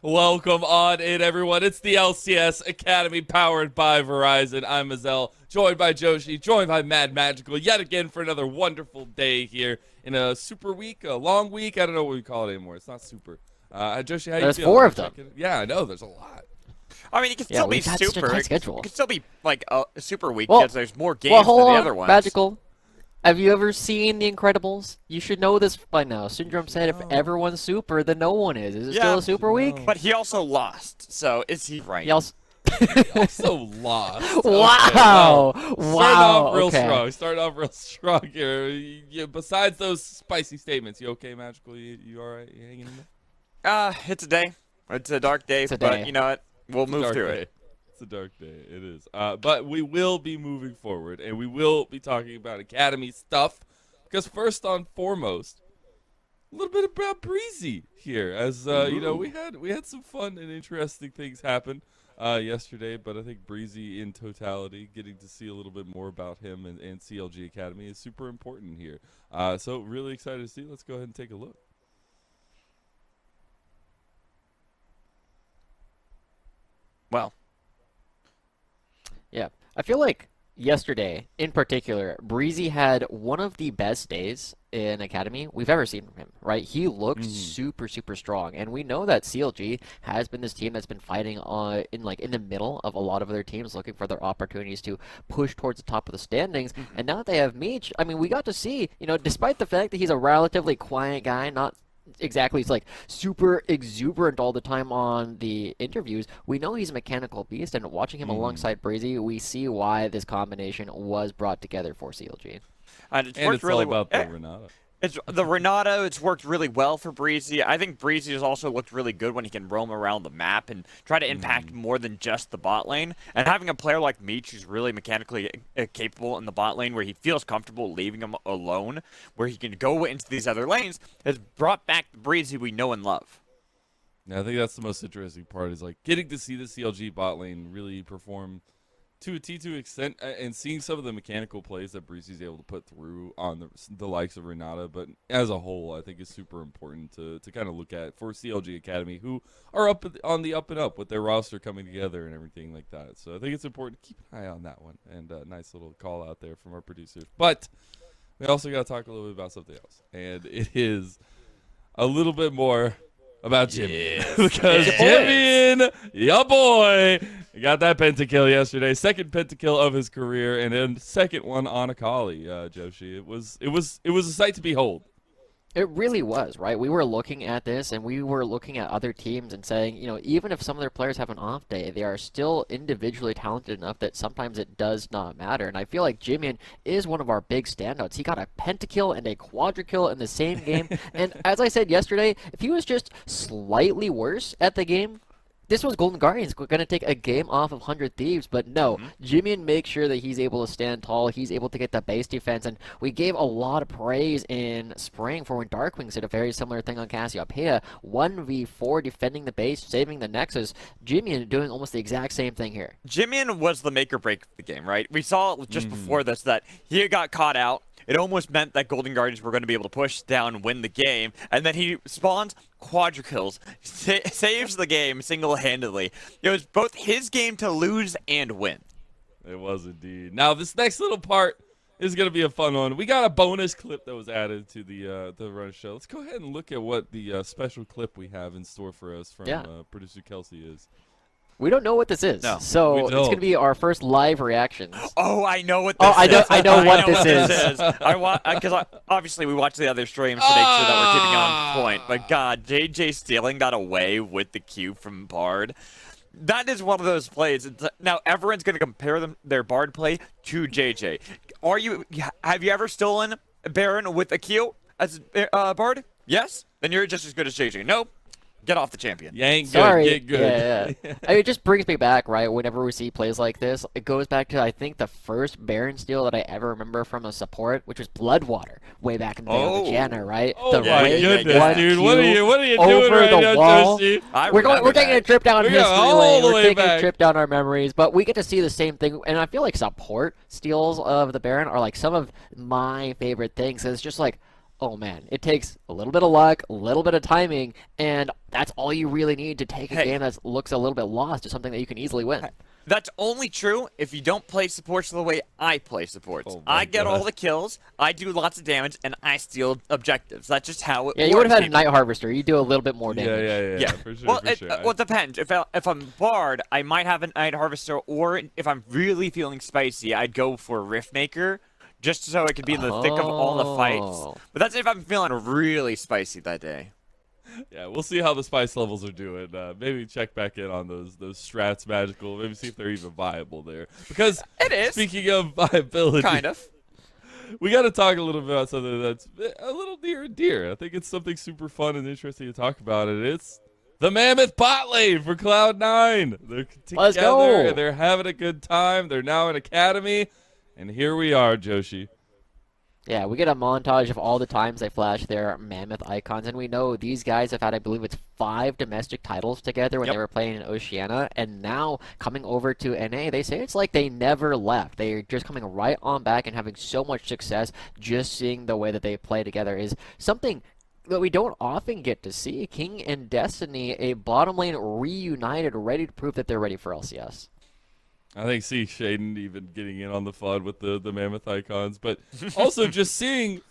Welcome on in, everyone. It's the LCS Academy powered by Verizon. I'm Mazel, joined by Joshi, joined by Mad Magical, yet again for another wonderful day here in a super week, a long week. I don't know what we call it anymore. It's not super. Joshi, how you There's feeling? four of them. Yeah, I know. There's a lot. I mean, it can Yeah, still be we've had such a super. tight It schedule. can still be like a super week Well, because there's more games well, than hold the on, other ones. Magical. Have you ever seen The Incredibles? You should know this by now. Syndrome said if everyone's super, then no one is. Is it still Yeah, a super week? But he also lost, so is he right? He also... Also lost. Wow! Okay, well, Wow! Starting off real okay. strong. Starting off real strong here. Besides those spicy statements, you okay, Magical? You all right? You hanging in there? It's a day. It's a dark day, It's a but day. you know what? We'll move through it. It's a dark day. It is. But we will be moving forward, and we will be talking about Academy stuff. Because first and foremost, a little bit about Breezy here, as you know, we had some fun and interesting things happen yesterday. But I think Breezy, in totality, getting to see a little bit more about him and CLG Academy is super important here. So really excited to see. Let's go ahead and take a look. Well, Yeah. I feel like yesterday, in particular, Breezy had one of the best days in Academy we've ever seen from him, right? He looked super, super strong. And we know that CLG has been this team that's been fighting in the middle of a lot of other teams looking for their opportunities to push towards the top of the standings. And now that they have Meech, I mean, we got to see, despite the fact that he's a relatively quiet guy, not exactly he's like super exuberant all the time on the interviews, we know he's a mechanical beast, and watching him alongside Breezy, we see why this combination was brought together for CLG. and it's And worked it's really all well. about the Renata. It's the Renato. It's worked really well for Breezy. I think Breezy has also looked really good when he can roam around the map and try to impact more than just the bot lane. And having a player like Meech who's really mechanically capable in the bot lane, where he feels comfortable leaving him alone, where he can go into these other lanes, has brought back the Breezy we know and love. Yeah, I think that's the most interesting part is like getting to see the CLG bot lane really perform to a T2 extent and seeing some of the mechanical plays that Breezy's able to put through on the likes of Renata. But as a whole, I think is super important to kind of look at for CLG Academy, who are on the up and up with their roster coming together and everything like that. So I think it's important to keep an eye on that one. And a nice little call out there from our producers. But we also got to talk a little bit about something else. And it is a little bit more about Jimmy. Because Jimmy, ya boy, got that pentakill yesterday. Second pentakill of his career, and then second one on Akali, Joshi. It was a sight to behold. It really was, right? We were looking at this, and we were looking at other teams and saying, even if some of their players have an off day, they are still individually talented enough that sometimes it does not matter. And I feel like Jimin is one of our big standouts. He got a pentakill and a quadrikill in the same game. And as I said yesterday, if he was just slightly worse at the game, this was Golden Guardians going to take a game off of 100 Thieves, but no. Jimin makes sure that he's able to stand tall, he's able to get the base defense, and we gave a lot of praise in Spring for when Darkwings did a very similar thing on Cassiopeia. 1v4 defending the base, saving the Nexus. Jimin doing almost the exact same thing here. Jimin was the make or break of the game, right? We saw just before this that he got caught out. It almost meant that Golden Guardians were going to be able to push down and win the game. And then he spawns quadrikills, saves the game single-handedly. It was both his game to lose and win. It was indeed. Now, this next little part is going to be a fun one. We got a bonus clip that was added to the run show. Let's go ahead and look at what the special clip we have in store for us from producer Kelsey is. We don't know what this is, No, so we it's don't. going to be our first live reactions. Oh, I know what this is. I know what this is. I want because obviously we watched the other streams to make sure that we're keeping on point. But God, JJ stealing that away with the Q from Bard. That is one of those plays. Now everyone's going to compare their Bard play to JJ. Have you ever stolen Baron with a Q as Bard? Yes? Then you're just as good as JJ. Nope. Get off the champion. You ain't good. Sorry. Get good. Yeah. I mean, it just brings me back, right? Whenever we see plays like this, it goes back to, I think, the first Baron steal that I ever remember from a support, which was Bloodwater, way back in the day with the Janna, right? Oh the my Ray goodness, one dude! Q What are you doing over right the now, wall. Josie? We're taking a trip down We're history going all lane. the We're way taking back. a trip down our memories, but we get to see the same thing. And I feel like support steals of the Baron are like some of my favorite things. It's just like, oh man, it takes a little bit of luck, a little bit of timing, and that's all you really need to take a Hey. game that looks a little bit lost to something that you can easily win. That's only true if you don't play supports the way I play supports. Oh my I get God. all the kills, I do lots of damage, and I steal objectives. That's just how it Yeah, works. you would have had a people. Night Harvester. You do a little bit more damage. Yeah, for sure. Well, for sure. well, it depends. If I'm Bard, I might have a Night Harvester, or if I'm really feeling spicy, I'd go for Riftmaker, just so it could be in the thick of all the fights. Oh. But that's if I'm feeling really spicy that day. Yeah, we'll see how the spice levels are doing. Maybe check back in on those strats magical. Maybe see if they're even viable there. Because It is. speaking of viability, Kind of. we got to talk a little bit about something that's a little near and dear. I think it's something super fun and interesting to talk about, and it's the Mammoth bot lane for Cloud9. They're together, Let's go. and they're having a good time. They're now in Academy, and here we are, Joshi. Yeah, we get a montage of all the times they flash their mammoth icons, and we know these guys have had, I believe it's 5 domestic titles together when Yep. they were playing in Oceania, and now coming over to NA, they say it's like they never left. They're just coming right on back and having so much success. Just seeing the way that they play together is something that we don't often get to see. King and Destiny, a bottom lane reunited, ready to prove that they're ready for LCS. I think see Shaden even getting in on the fun with the Mammoth icons, but also just seeing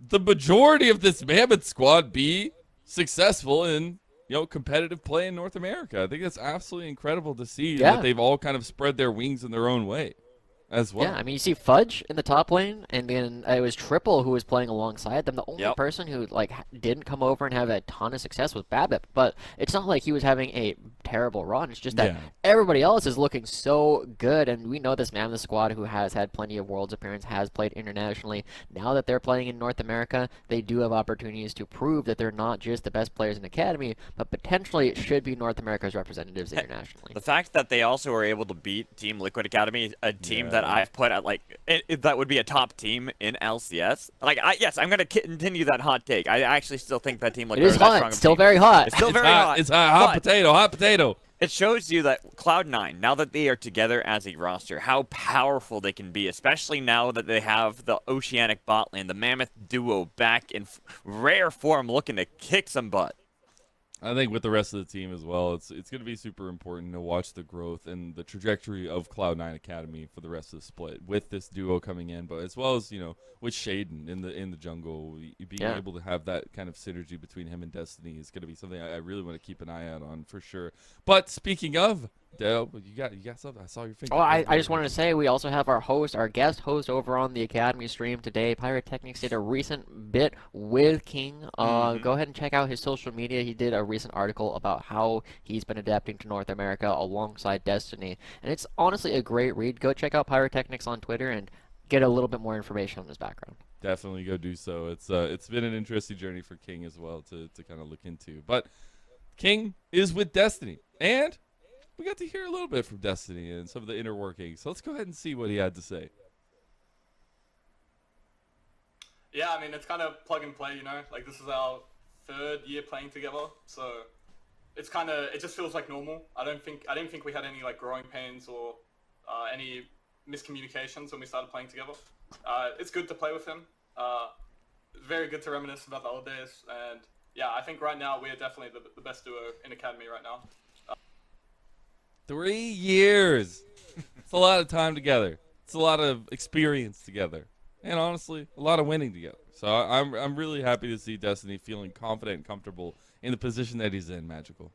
the majority of this Mammoth squad be successful in competitive play in North America. I think that's absolutely incredible to see Yeah. that they've all kind of spread their wings in their own way as well. Yeah, I mean, you see Fudge in the top lane, and then it was Triple who was playing alongside them. The only Yep. person who didn't come over and have a ton of success was Babip, but it's not like he was having a terrible run. It's just that Yeah. everybody else is looking so good, and we know this Mammoth squad who has had plenty of Worlds appearance, has played internationally. Now that they're playing in North America, they do have opportunities to prove that they're not just the best players in Academy, but potentially should be North America's representatives internationally. The fact that they also were able to beat Team Liquid Academy, a team that I've put at that would be a top team in LCS. Yes, I'm gonna continue that hot take. I actually still think that Team Liquid It is are that strong hot, of a still team. very hot. It's still It's very hot. hot. It's hot but potato. Hot potato. It shows you that Cloud9, now that they are together as a roster, how powerful they can be, especially now that they have the Oceanic bot lane, the Mammoth duo back in rare form, looking to kick some butt. I think with the rest of the team as well, it's going to be super important to watch the growth and the trajectory of Cloud9 Academy for the rest of the split with this duo coming in, but as well as with Shaden in the jungle, being able to have that kind of synergy between him and Destiny is going to be something I really want to keep an eye out on for sure. But speaking of, Dale, you got something. I saw your finger. Oh, I just wanted to say we also have our guest host over on the Academy stream today. Pyrotechnics did a recent bit with King. Go ahead and check out his social media. He did a recent article about how he's been adapting to North America alongside Destiny, and it's honestly a great read. Go check out Pyrotechnics on Twitter and get a little bit more information on his background. Definitely go do so. It's been an interesting journey for King as well to kind of look into. But King is with Destiny, and we got to hear a little bit from Destiny and some of the inner workings. So let's go ahead and see what he had to say. Yeah, I mean, it's kind of plug and play, Like, this is our 3rd year playing together, so it just feels like normal. I didn't think we had any, growing pains or any miscommunications when we started playing together. It's good to play with him. It's very good to reminisce about the old days, and yeah, I think right now we are definitely the best duo in Academy right now. 3 years. It's a lot of time together. It's a lot of experience together, and honestly, a lot of winning together. So I'm really happy to see Destiny feeling confident and comfortable in the position that he's in. Magical.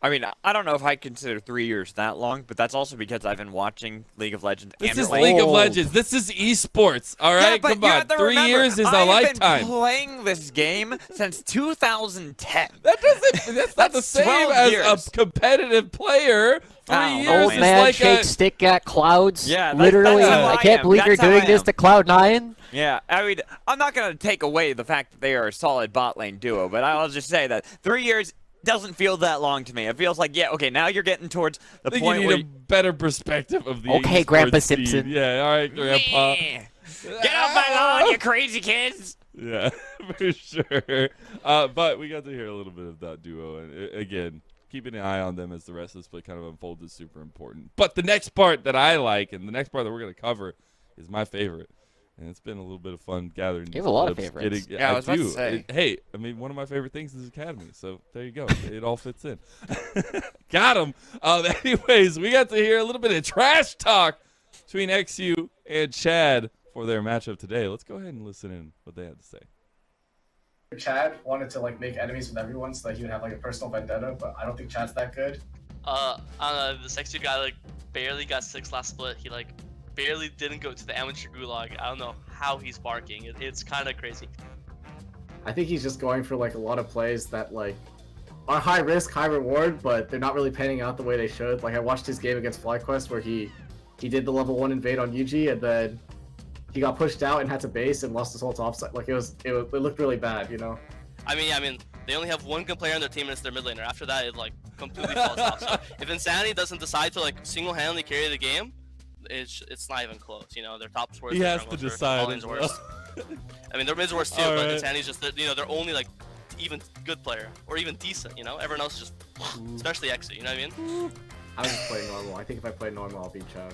I mean, I don't know if I consider 3 years that long, but that's also because I've been watching League of Legends. This and is playing. League of Legends. This is esports. All right, Yeah, but come you on. have to 3 remember, years is a I have lifetime. been playing this game since 2010. That's not the That's same 12 as years. a competitive player. 3 Oh, years Old is man like shake a stick at clouds. Yeah, literally. that's how I I can't am. believe you're That's how doing I this am. to Cloud9. Yeah, I mean, I'm not going to take away the fact that they are a solid bot lane duo, but I'll just say that 3 years doesn't feel that long to me. It feels like, yeah, okay, now you're getting towards the I think point you where need a better perspective of the Okay, esports Grandpa scene. Simpson. Yeah, all right, Grandpa. Get off my lawn, you crazy kids! Yeah, for sure. But we got to hear a little bit of that duo, and again, keeping an eye on them as the rest of the split kind of unfolds is super important. But the next part that I like, and the next part that we're going to cover, is my favorite, And it's been a little bit of fun gathering. You these have a lot of clips, favorites. Yeah, I was about to do. say. Hey, I mean, one of my favorite things is Academy. So there you go. It all fits in. Got him. Anyways, we got to hear a little bit of trash talk between XU and Chad for their matchup today. Let's go ahead and listen in what they had to say. Chad wanted to like make enemies with everyone so that he would have like a personal vendetta, but I don't think Chad's that good. I don't know, the sexy guy like barely got 6 last split. He like barely didn't go to the amateur gulag. I don't know how he's barking. It's kind of crazy. I think he's just going for like a lot of plays that like are high risk, high reward, but they're not really panning out the way they should. Like I watched his game against FlyQuest where he did the level 1 invade on Yuji and then he got pushed out and had to base and lost his whole top side. Like it looked really bad, you know. I mean, they only have one good player on their team and it's their mid laner. After that, it like completely falls off. So if Insanity doesn't decide to like single-handedly carry the game, it's not even close. You know, their top scores. He has to decide. As well. I mean, their mid's worse too, but Insanity's just they're only like even good player or even decent. You know, everyone else is just, especially Exit. You know what I mean? I was just playing normal. I think if I play normal, I'll beat Chad.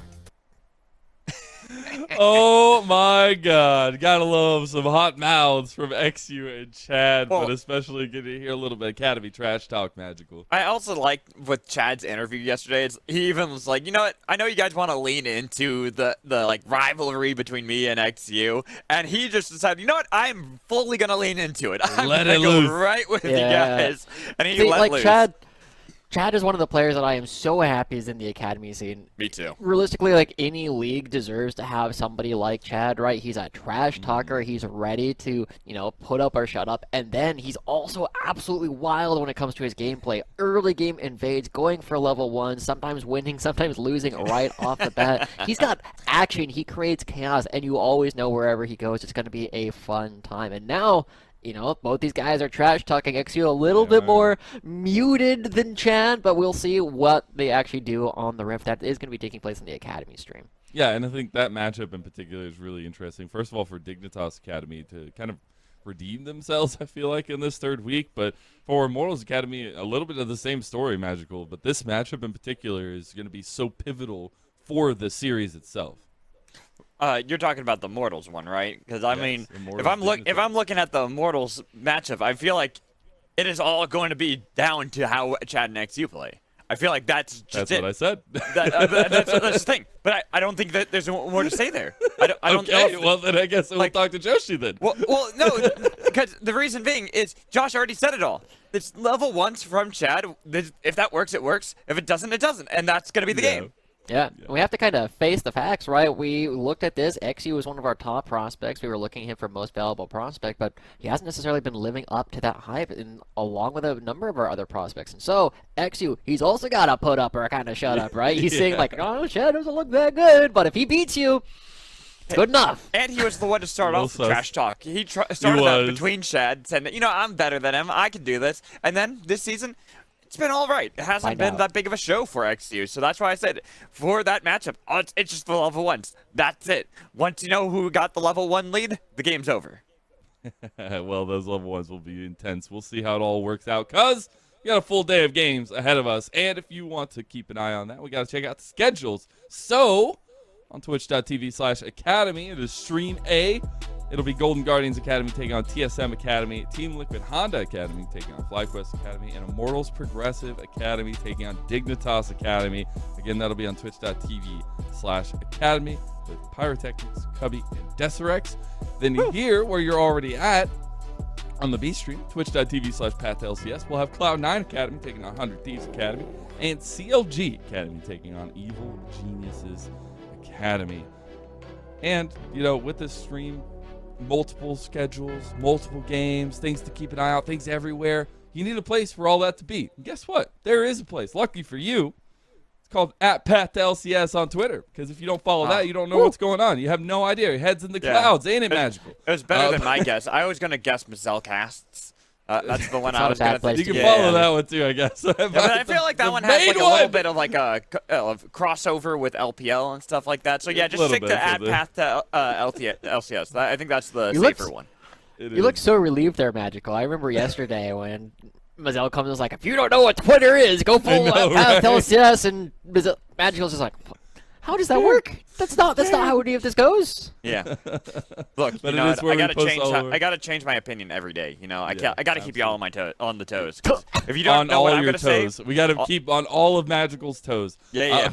Oh my God. Gotta love some hot mouths from XU and Chad, Well, but especially getting to hear a little bit of Academy trash talk magical. I also like with Chad's interview yesterday. He even was like, you know what? I know you guys want to lean into the like rivalry between me and XU, and he just decided, you know what? I'm fully gonna lean into it. I'm Let gonna it go loose. right with you Yeah. guys, and he See, let like loose. Chad is one of the players that I am so happy is in the academy scene. Me too. Realistically, like any league deserves to have somebody like Chad, right? He's a trash talker. He's ready to, put up or shut up. And then he's also absolutely wild when it comes to his gameplay. Early game invades, going for level 1, sometimes winning, sometimes losing right off the bat. He's got action. He creates chaos, and you always know wherever he goes, it's going to be a fun time. And now, both these guys are trash talking XU a little bit more muted than Chad, but we'll see what they actually do on the Rift. That is going to be taking place in the Academy stream. Yeah, and I think that matchup in particular is really interesting. First of all, for Dignitas Academy to kind of redeem themselves, I feel like, in this third week. But for Immortals Academy, a little bit of the same story, Magical. But this matchup in particular is going to be so pivotal for the series itself. You're talking about the Immortals one, right? Because I mean, Immortals if I'm looking at the Immortals matchup, I feel like it is all going to be down to how Chad and XU play. I feel like that's just That's what I said. that's the thing. But I don't think that there's more to say there. I don't know. Okay, well then I guess we'll talk to Joshi then. Well, no, because the reason being is Josh already said it all. It's level 1s from Chad. If that works, it works. If it doesn't, it doesn't, and that's gonna be the game. Yeah, we have to kind of face the facts, right? We looked at this. XU was one of our top prospects. We were looking at him for most valuable prospect, but he hasn't necessarily been living up to that hype, along with a number of our other prospects. And so, XU, he's also got to put up or kind of shut up, right? He's saying, like, oh, Chad doesn't look that good, but if he beats you, it's good enough. And he was the one to start off the trash talk. He started out between Chad, saying that, I'm better than him. I can do this. And then this season, it's been all right. It hasn't been that big of a show for XU, so that's why I said for that matchup, it's just the level 1s. That's it. Once you know who got the level 1 lead, the game's over. Well, those level 1s will be intense. We'll see how it all works out, because we got a full day of games ahead of us. And if you want to keep an eye on that, we got to check out the schedules. So, on twitch.tv/academy, it is Stream A. It'll be Golden Guardians Academy taking on TSM Academy, Team Liquid Honda Academy taking on FlyQuest Academy, and Immortals Progressive Academy taking on Dignitas Academy. Again, that'll be on twitch.tv/academy with Pyrotechnics, Cubby, and Deserex. Then here, where you're already at, on the B stream, twitch.tv/PathLCS, we'll have Cloud9 Academy taking on 100 Thieves Academy, and CLG Academy taking on Evil Geniuses Academy. And, with this stream, multiple schedules, multiple games, things to keep an eye out, things everywhere. You need a place for all that to be. And guess what? There is a place. Lucky for you, it's called @PathLCS on Twitter. Because if you don't follow that, you don't know what's going on. You have no idea. Your head's in the clouds. Ain't it magical? It was better than my guess. I was going to guess Mazelcasts. That's the one I was going to think. You can follow that one too, I guess. But I feel like that one has like a little bit of like a crossover with LPL and stuff like that. So yeah, just stick to @Path to LCS. I think that's the safer one. You look so relieved there, Magical. I remember yesterday when Mazel comes and was like, if you don't know what Twitter is, go follow Path LCS, and Magical's just like, How does that work? That's not how any of this goes. Yeah. Look, But you it know, is where I we gotta post change. all our- I gotta change my opinion every day. You know, Yeah, I gotta keep you all on my on the toes. 'Cause if you don't On know what all I'm your gonna say, toes. We got to keep on all of Magical's toes. Yeah,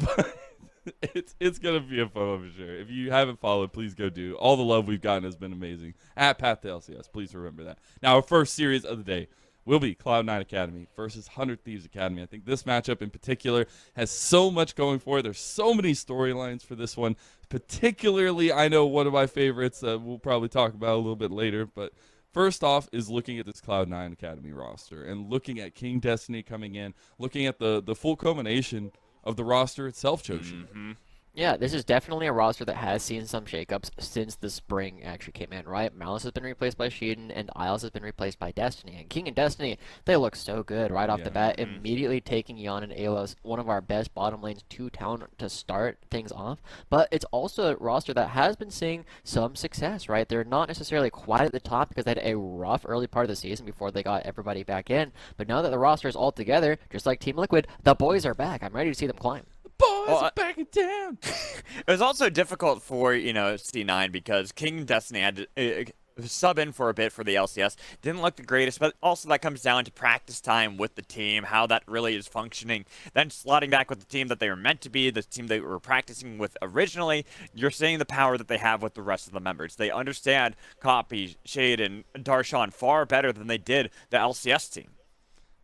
It's gonna be a fun one for sure. If you haven't followed, please go do. All the love we've gotten has been amazing. At Path to LCS, please remember that. Now, our first series of the day will be Cloud9 Academy versus 100 Thieves Academy. I think this matchup in particular has so much going for it. There's so many storylines for this one. Particularly, I know one of my favorites that we'll probably talk about a little bit later, but first off is looking at this Cloud9 Academy roster and looking at King Destiny coming in, looking at the full culmination of the roster itself, Joshi. Yeah, this is definitely a roster that has seen some shakeups since the spring actually came in, right? Malice has been replaced by Sheeden, and Isles has been replaced by Destiny. And King and Destiny, they look so good right off the bat, immediately taking Yon and Alos, one of our best bottom lanes to town to start things off. But it's also a roster that has been seeing some success, right? They're not necessarily quite at the top because they had a rough early part of the season before they got everybody back in. But now that the roster is all together, just like Team Liquid, the boys are back. I'm ready to see them climb. Boys are back in town. it was also difficult for C9 because King and Destiny had to sub in for a bit for the LCS. Didn't look the greatest, but also that comes down to practice time with the team, how that really is functioning. Then slotting back with the team that they were meant to be, the team they were practicing with originally. You're seeing the power that they have with the rest of the members. They understand Copy, Shade, and Darshan far better than they did the LCS team.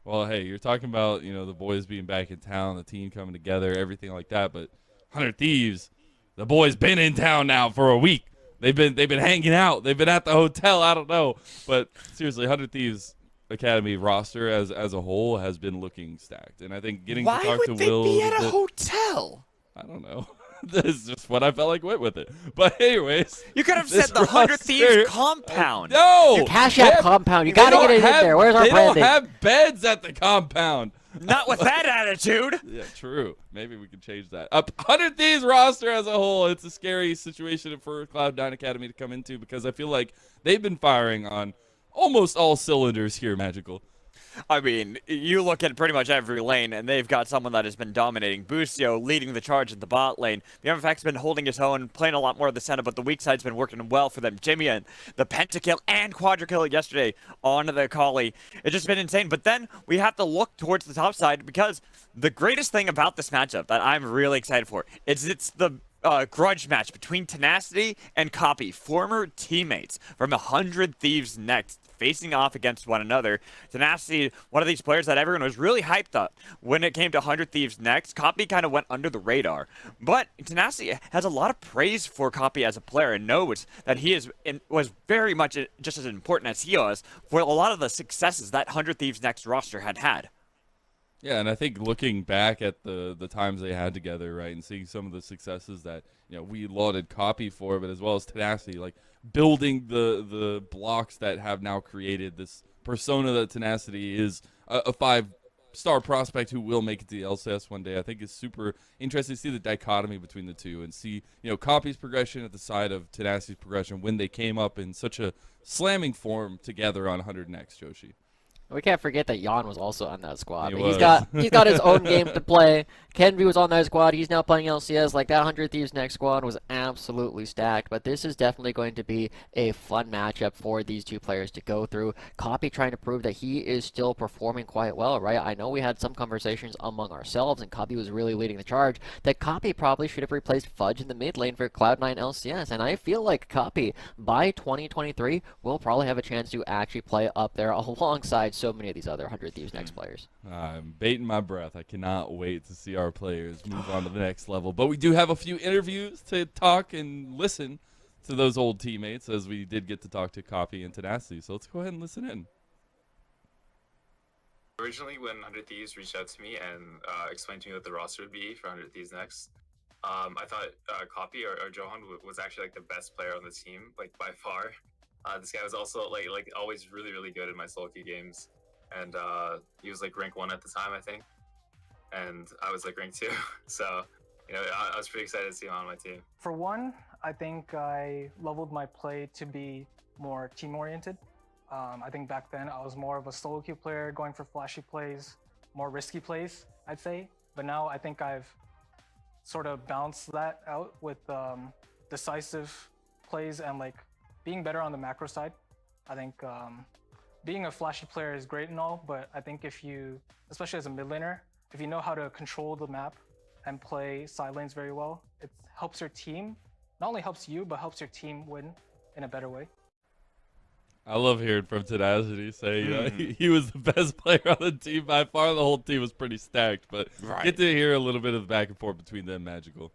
Well, hey, you're talking about, the boys being back in town, the team coming together, everything like that, but 100 Thieves, the boys been in town now for a week. They've been hanging out. They've been at the hotel. I don't know. But seriously, 100 Thieves Academy roster as a whole has been looking stacked. And I think getting to talk to Will be at a bit, hotel? I don't know. This is just what I felt like went with it. But anyways, You could have this said the 100 roster- Thieves compound. No! Cash They App have- compound. You they gotta don't get it in have- there. Where's our They branding? don't have beds at the compound. Not with that attitude. Yeah, true. Maybe we can change that. 100 Thieves roster as a whole, it's a scary situation for Cloud9 Academy to come into because I feel like they've been firing on almost all cylinders here, Magical. I mean, you look at pretty much every lane, and they've got someone that has been dominating. Boostio leading the charge in the bot lane. The MFX been holding his own, playing a lot more of the center, but the weak side's been working well for them. Jimmy and the pentakill and quadra-kill yesterday on the Akali. It's just been insane. But then we have to look towards the top side because the greatest thing about this matchup that I'm really excited for is it's the grudge match between Tenacity and Copy, former teammates from 100 Thieves Next, facing off against one another. Tenacity, one of these players that everyone was really hyped up when it came to 100 Thieves Next. Copy kind of went under the radar. But Tenacity has a lot of praise for Copy as a player and knows that he was very much just as important as he was for a lot of the successes that 100 Thieves Next roster had. Yeah, and I think looking back at the times they had together, right, and seeing some of the successes that we lauded Copy for, but as well as Tenacity, like building the blocks that have now created this persona that Tenacity is a 5-star prospect who will make it to the LCS one day. I think it's super interesting to see the dichotomy between the two and see Copy's progression at the side of Tenacity's progression when they came up in such a slamming form together on 100 Next, Joshi. We can't forget that Jan was also on that squad. He He's was. got his own game to play. Kenby was on that squad. He's now playing LCS. Like that 100 Thieves Next squad was absolutely stacked. But this is definitely going to be a fun matchup for these two players to go through. Copy trying to prove that he is still performing quite well, right? I know we had some conversations among ourselves, and Copy was really leading the charge, that Copy probably should have replaced Fudge in the mid lane for Cloud9 LCS. And I feel like Copy, by 2023, will probably have a chance to actually play up there alongside so many of these other 100 Thieves Next players. I'm baiting my breath. I cannot wait to see our players move on to the next level. But we do have a few interviews to talk and listen to those old teammates, as we did get to talk to Copy and Tenacity. So let's go ahead and listen in. Originally, when 100 Thieves reached out to me and explained to me what the roster would be for 100 Thieves Next, I thought Copy or Johan was actually like the best player on the team, like by far. This guy was also like always really, really good in my solo queue games. And he was like rank 1 at the time, I think, and I was like rank 2. So I was pretty excited to see him on my team. For one, I think I leveled my play to be more team oriented. I think back then I was more of a solo queue player, going for flashy plays, more risky plays, I'd say. But now I think I've sort of balance that out with decisive plays and like being better on the macro side. I think being a flashy player is great and all, but I think if you, especially as a mid laner, if you know how to control the map and play side lanes very well, it helps your team. Not only helps you, but helps your team win in a better way. I love hearing from Tenacity say he was the best player on the team by far. The whole team was pretty stacked, but get to hear a little bit of the back and forth between them. Magical.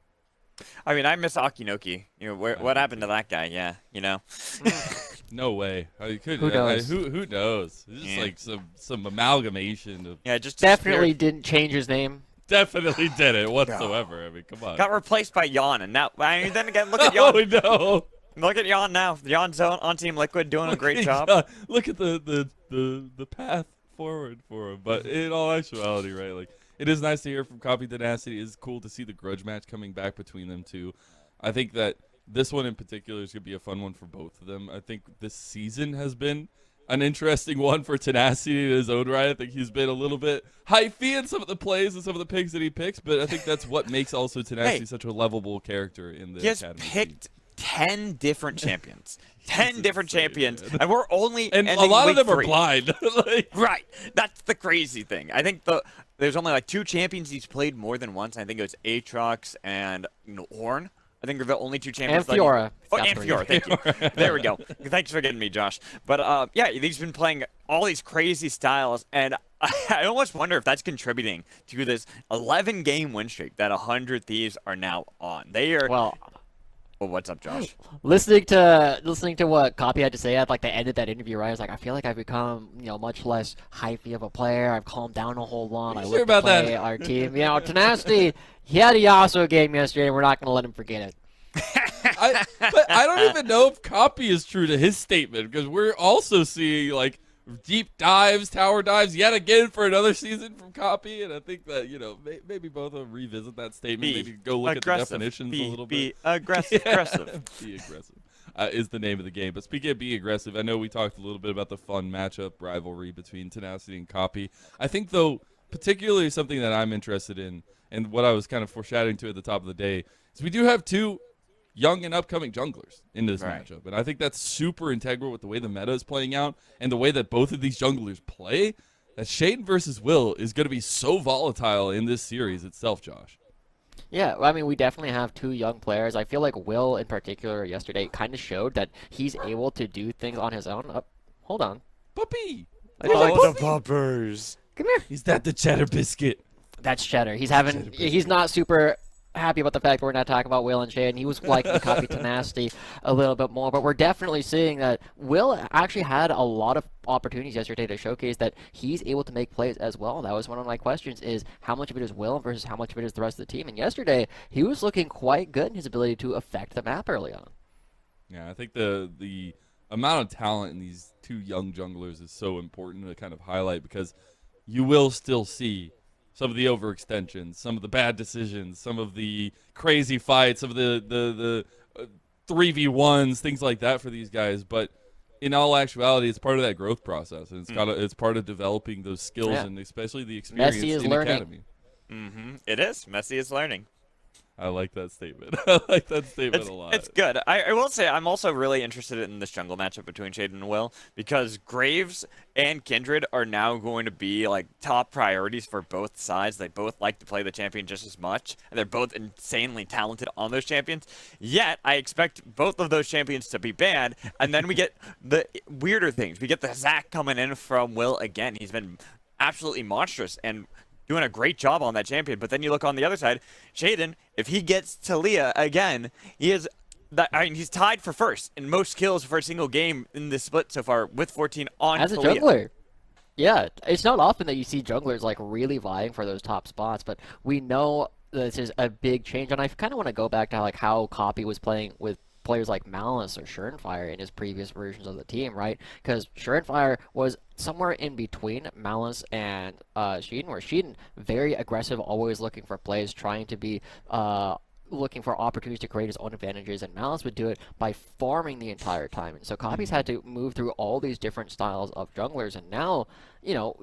I mean, I miss Akinoki. You know, what happened to that guy? Yeah, you know. No way. Who knows? Who knows? It's just like some amalgamation of. Yeah, just Definitely didn't change his name. Definitely didn't whatsoever. I mean, come on. got replaced by Yon, and now I mean, then again, look at Yon. Oh no! Look at Yon now. Yon's on Team Liquid doing a great job. Look at the path forward for him. But in all actuality, right? Like, it is nice to hear from Copy Tenacity. It is cool to see the grudge match coming back between them two. I think that this one in particular is going to be a fun one for both of them. I think this season has been an interesting one for Tenacity in his own right. I think he's been a little bit hypey in some of the plays and some of the picks that he picks, but I think that's what makes also Tenacity such a lovable character in the academy. He has picked 10 different champions. 10 different champions, and we're only and ending a lot week of them 3. are blind. Like, Right. That's the crazy thing. I think there's only like 2 champions he's played more than once. I think it was Aatrox and Ornn. I think they're the only 2 champions. And Fiora. And Fiora, thank you. There we go. Thanks for getting me, Josh. But yeah, he's been playing all these crazy styles, and I almost wonder if that's contributing to this 11-game win streak that 100 Thieves are now on. They are. Well, what's up, Josh? listening to what Copy had to say at like the end of that interview, right? I was like, I feel like I've become, much less hypey of a player. I've calmed down a whole lot. I sure look about to play that? our team. Tenacity. He had a Yasuo game yesterday, and we're not going to let him forget it. but I don't even know if Copy is true to his statement, because we're also seeing like deep dives, tower dives yet again for another season from Copy, and I think that maybe both of them revisit that statement, maybe go look at the definitions a little bit. Be aggressive. Be aggressive is the name of the game. But speaking of be aggressive, I know we talked a little bit about the fun matchup rivalry between Tenacity and Copy. I think though, particularly something that I'm interested in, and what I was kind of foreshadowing to at the top of the day, is we do have 2 young and upcoming junglers in this matchup. And I think that's super integral with the way the meta is playing out and the way that both of these junglers play, that Shaden versus Will is going to be so volatile in this series itself, Josh. Yeah, I mean, we definitely have 2 young players. I feel like Will, in particular, yesterday kind of showed that he's able to do things on his own. Hold on. Puppy! The poppers. Come here. Is that the cheddar biscuit? That's Cheddar. He's not super happy about the fact that we're not talking about Will and Shay, and he was liking the Copy Tenacity a little bit more, but we're definitely seeing that Will actually had a lot of opportunities yesterday to showcase that he's able to make plays as well. That was one of my questions, is how much of it is Will versus how much of it is the rest of the team, and yesterday he was looking quite good in his ability to affect the map early on. Yeah, I think the amount of talent in these 2 young junglers is so important to kind of highlight, because you will still see some of the overextensions, some of the bad decisions, some of the crazy fights, some of the 3v1s, things like that for these guys. But in all actuality, it's part of that growth process, and it's part of developing those skills and especially the experience in academy. It is. Messi is learning. I like that statement. I like that statement a lot. It's good. I will say I'm also really interested in this jungle matchup between Shaden and Will, because Graves and Kindred are now going to be like top priorities for both sides. They both like to play the champion just as much, and they're both insanely talented on those champions. Yet I expect both of those champions to be banned, and then we get the weirder things. We get the Zac coming in from Will again. He's been absolutely monstrous and doing a great job on that champion. But then you look on the other side, Shaden, if he gets Talia again, he's tied for first in most kills for a single game in this split so far with 14 on as Talia. a jungler. Yeah, it's not often that you see junglers like really vying for those top spots, but we know this is a big change, and I kind of want to go back to how Copy was playing with players like Malice or Surenfire in his previous versions of the team, right? Because Surenfire was somewhere in between Malice and Shaden, where Shaden, very aggressive, always looking for plays, trying to be looking for opportunities to create his own advantages, and Malice would do it by farming the entire time. And so Copy's had to move through all these different styles of junglers, and now,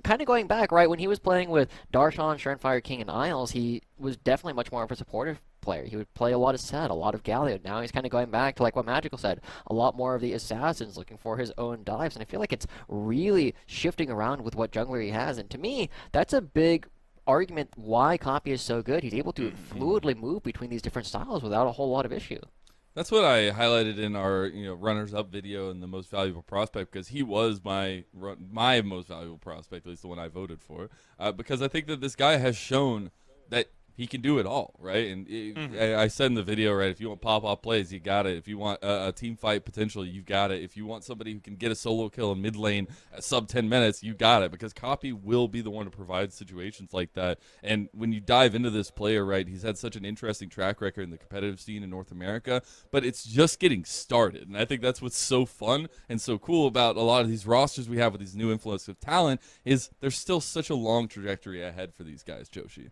kind of going back, right, when he was playing with Darshan, Surenfire, King, and Isles, he was definitely much more of a supportive player. He would play a lot of Set, a lot of Galio. Now he's kind of going back to like what Magical said, a lot more of the assassins looking for his own dives. And I feel like it's really shifting around with what jungler he has. And to me, that's a big argument why Copy is so good. He's able to fluidly move between these different styles without a whole lot of issue. That's what I highlighted in our runners-up video and the most valuable prospect, because he was my most valuable prospect, at least the one I voted for, because I think that this guy has shown that he can do it all, right? And I said in the video, right, if you want pop-off plays, you got it. If you want a team fight potential, you got it. If you want somebody who can get a solo kill in mid lane at sub 10 minutes, you got it, because Copy will be the one to provide situations like that. And when you dive into this player, right, he's had such an interesting track record in the competitive scene in North America, but it's just getting started. And I think that's what's so fun and so cool about a lot of these rosters we have with these new influx of talent, is there's still such a long trajectory ahead for these guys, Joshi.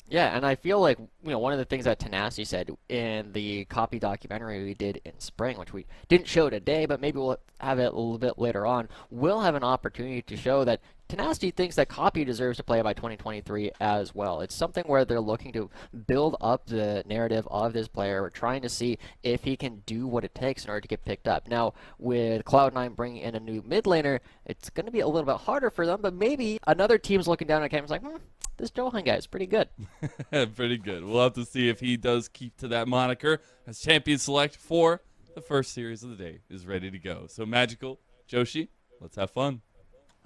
Yeah, and I feel like, one of the things that Tenacity said in the Copy documentary we did in spring, which we didn't show today, but maybe we'll have it a little bit later on, we'll have an opportunity to show that Tenacity thinks that Copy deserves to play by 2023 as well. It's something where they're looking to build up the narrative of this player. We're trying to see if he can do what it takes in order to get picked up. Now, with Cloud9 bringing in a new mid laner, it's going to be a little bit harder for them, but maybe another team's looking down at him and like, this Johan guy is pretty good. Pretty good. We'll have to see if he does keep to that moniker as champion select for the first series of the day is ready to go. So Magical, Joshi, let's have fun.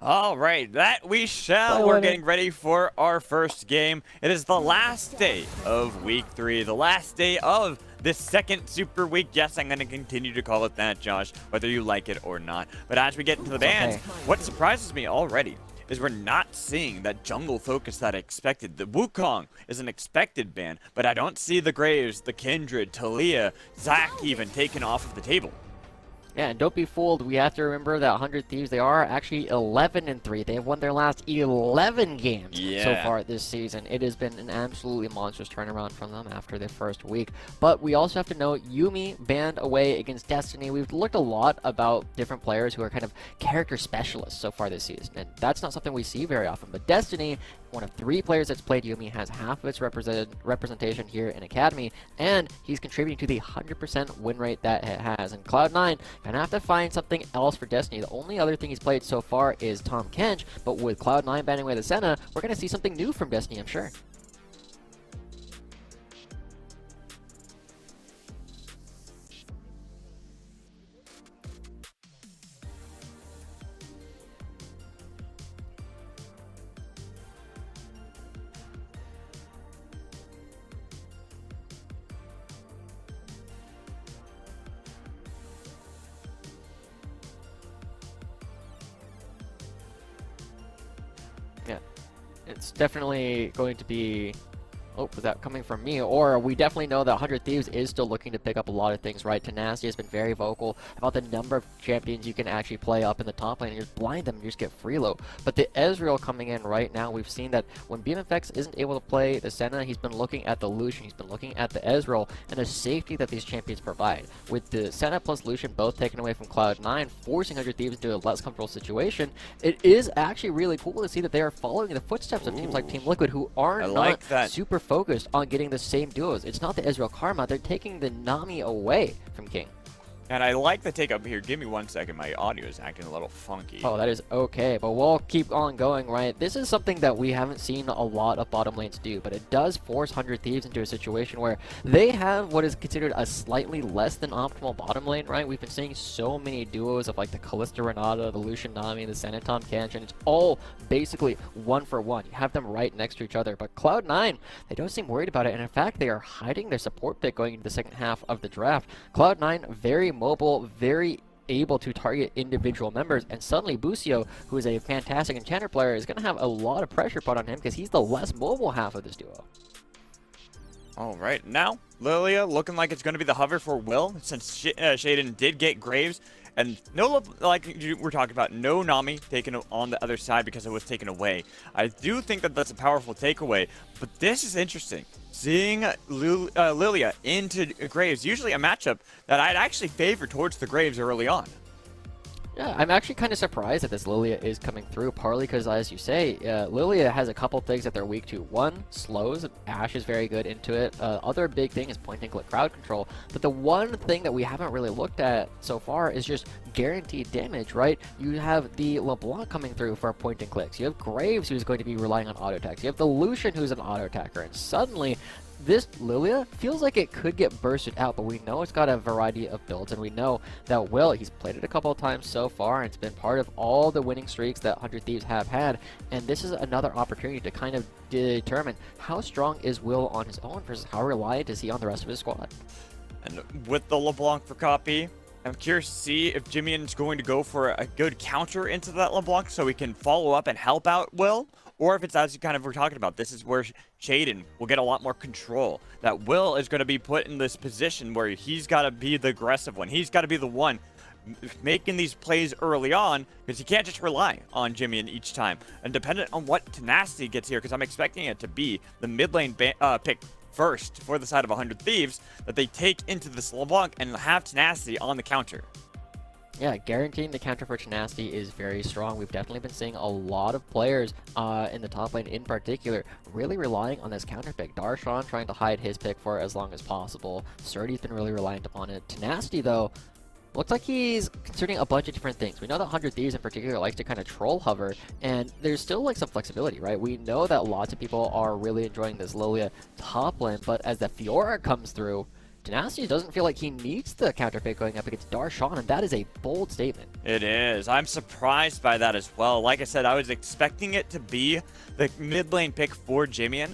All right, that we shall. We're getting ready for our first game. It is the last day of week 3, the last day of this second super week. Yes, I'm going to continue to call it that, Josh, whether you like it or not. But as we get into the bans, what surprises me already is we're not seeing that jungle focus that I expected. The Wukong is an expected ban, but I don't see the Graves, the Kindred, Talia, Zac even taken off of the table. Yeah, and don't be fooled. We have to remember that 100 Thieves, they are actually 11-3. They have won their last 11 games so far this season. It has been an absolutely monstrous turnaround from them after their first week. But we also have to note Yuumi banned away against Destiny. We've looked a lot about different players who are kind of character specialists so far this season, and that's not something we see very often. But Destiny, one of 3 players that's played Yuumi, has half of its representation here in Academy, and he's contributing to the 100% win rate that it has. And Cloud9 gonna have to find something else for Destiny. The only other thing he's played so far is Tahm Kench, but with Cloud9 banning away the Senna, we're gonna see something new from Destiny, I'm sure. Yeah, it's definitely going to be... Oh, was that coming from me? Or we definitely know that 100 Thieves is still looking to pick up a lot of things, right? Tenacity has been very vocal about the number of champions you can actually play up in the top lane and just blind them and just get free low. But the Ezreal coming in right now, we've seen that when BMFX isn't able to play the Senna, he's been looking at the Lucian, he's been looking at the Ezreal, and the safety that these champions provide. With the Senna plus Lucian both taken away from Cloud9, forcing 100 Thieves into a less comfortable situation, it is actually really cool to see that they are following the footsteps of teams like Team Liquid, who are not super focused on getting the same duos. It's not the Ezreal Karma, they're taking the Nami away from King. And I like the take up here. Give me 1 second. My audio is acting a little funky. Oh, that is okay, but we'll keep on going, right? This is something that we haven't seen a lot of bottom lanes do, but it does force 100 Thieves into a situation where they have what is considered a slightly less than optimal bottom lane, right? We've been seeing so many duos of like the Kalista Renata, the Lucian Nami, the Senna Tahm Kench, and it's all basically 1-for-1. You have them right next to each other, but Cloud9, they don't seem worried about it, and in fact, they are hiding their support pick going into the second half of the draft. Cloud9, very mobile, very able to target individual members, and suddenly Busio, who is a fantastic enchanter player, is going to have a lot of pressure put on him because he's the less mobile half of this duo. All right, now Lilia looking like it's going to be the hover for Will, since Shaden did get Graves, and no, like we're talking about, no Nami taken on the other side because it was taken away. I do think that that's a powerful takeaway, but this is interesting. Seeing Lilia into Graves, usually a matchup that I'd actually favor towards the Graves early on. Yeah, I'm actually kind of surprised that this Lilia is coming through, partly because, as you say, Lilia has a couple things that they're weak to. One, slows. Ashe is very good into it. Other big thing is point-and-click crowd control. But the one thing that we haven't really looked at so far is just guaranteed damage, right? You have the LeBlanc coming through for point-and-clicks. You have Graves, who's going to be relying on auto-attacks. You have the Lucian, who's an auto-attacker. And suddenly, this Lilia feels like it could get bursted out, but we know it's got a variety of builds, and we know that Will, he's played it a couple of times so far, and it's been part of all the winning streaks that 100 Thieves have had, and this is another opportunity to kind of determine how strong is Will on his own versus how reliant is he on the rest of his squad. And with the LeBlanc for copy, I'm curious to see if Jimmy's going to go for a good counter into that LeBlanc so he can follow up and help out Will, or if it's as you kind of were talking about, this is where Shaden will get a lot more control. That Will is going to be put in this position where he's got to be the aggressive one. He's got to be the one making these plays early on, because he can't just rely on Jimmy each time. And dependent on what Tenacity gets here, because I'm expecting it to be the mid lane pick first for the side of 100 Thieves, that they take into this LeBlanc and have Tenacity on the counter. Yeah, guaranteeing the counter for Tenacity is very strong. We've definitely been seeing a lot of players in the top lane in particular really relying on this counter pick. Darshan trying to hide his pick for as long as possible. Surdy's been really reliant upon it. Tenacity, though, looks like he's considering a bunch of different things. We know that 100 Thieves in particular likes to kind of troll hover, and there's still like some flexibility, right? We know that lots of people are really enjoying this Lilia top lane, but as the Fiora comes through, Tenacity doesn't feel like he needs the counter pick going up against Darshan, and that is a bold statement. It is. I'm surprised by that as well. Like I said, I was expecting it to be the mid lane pick for Jimmy.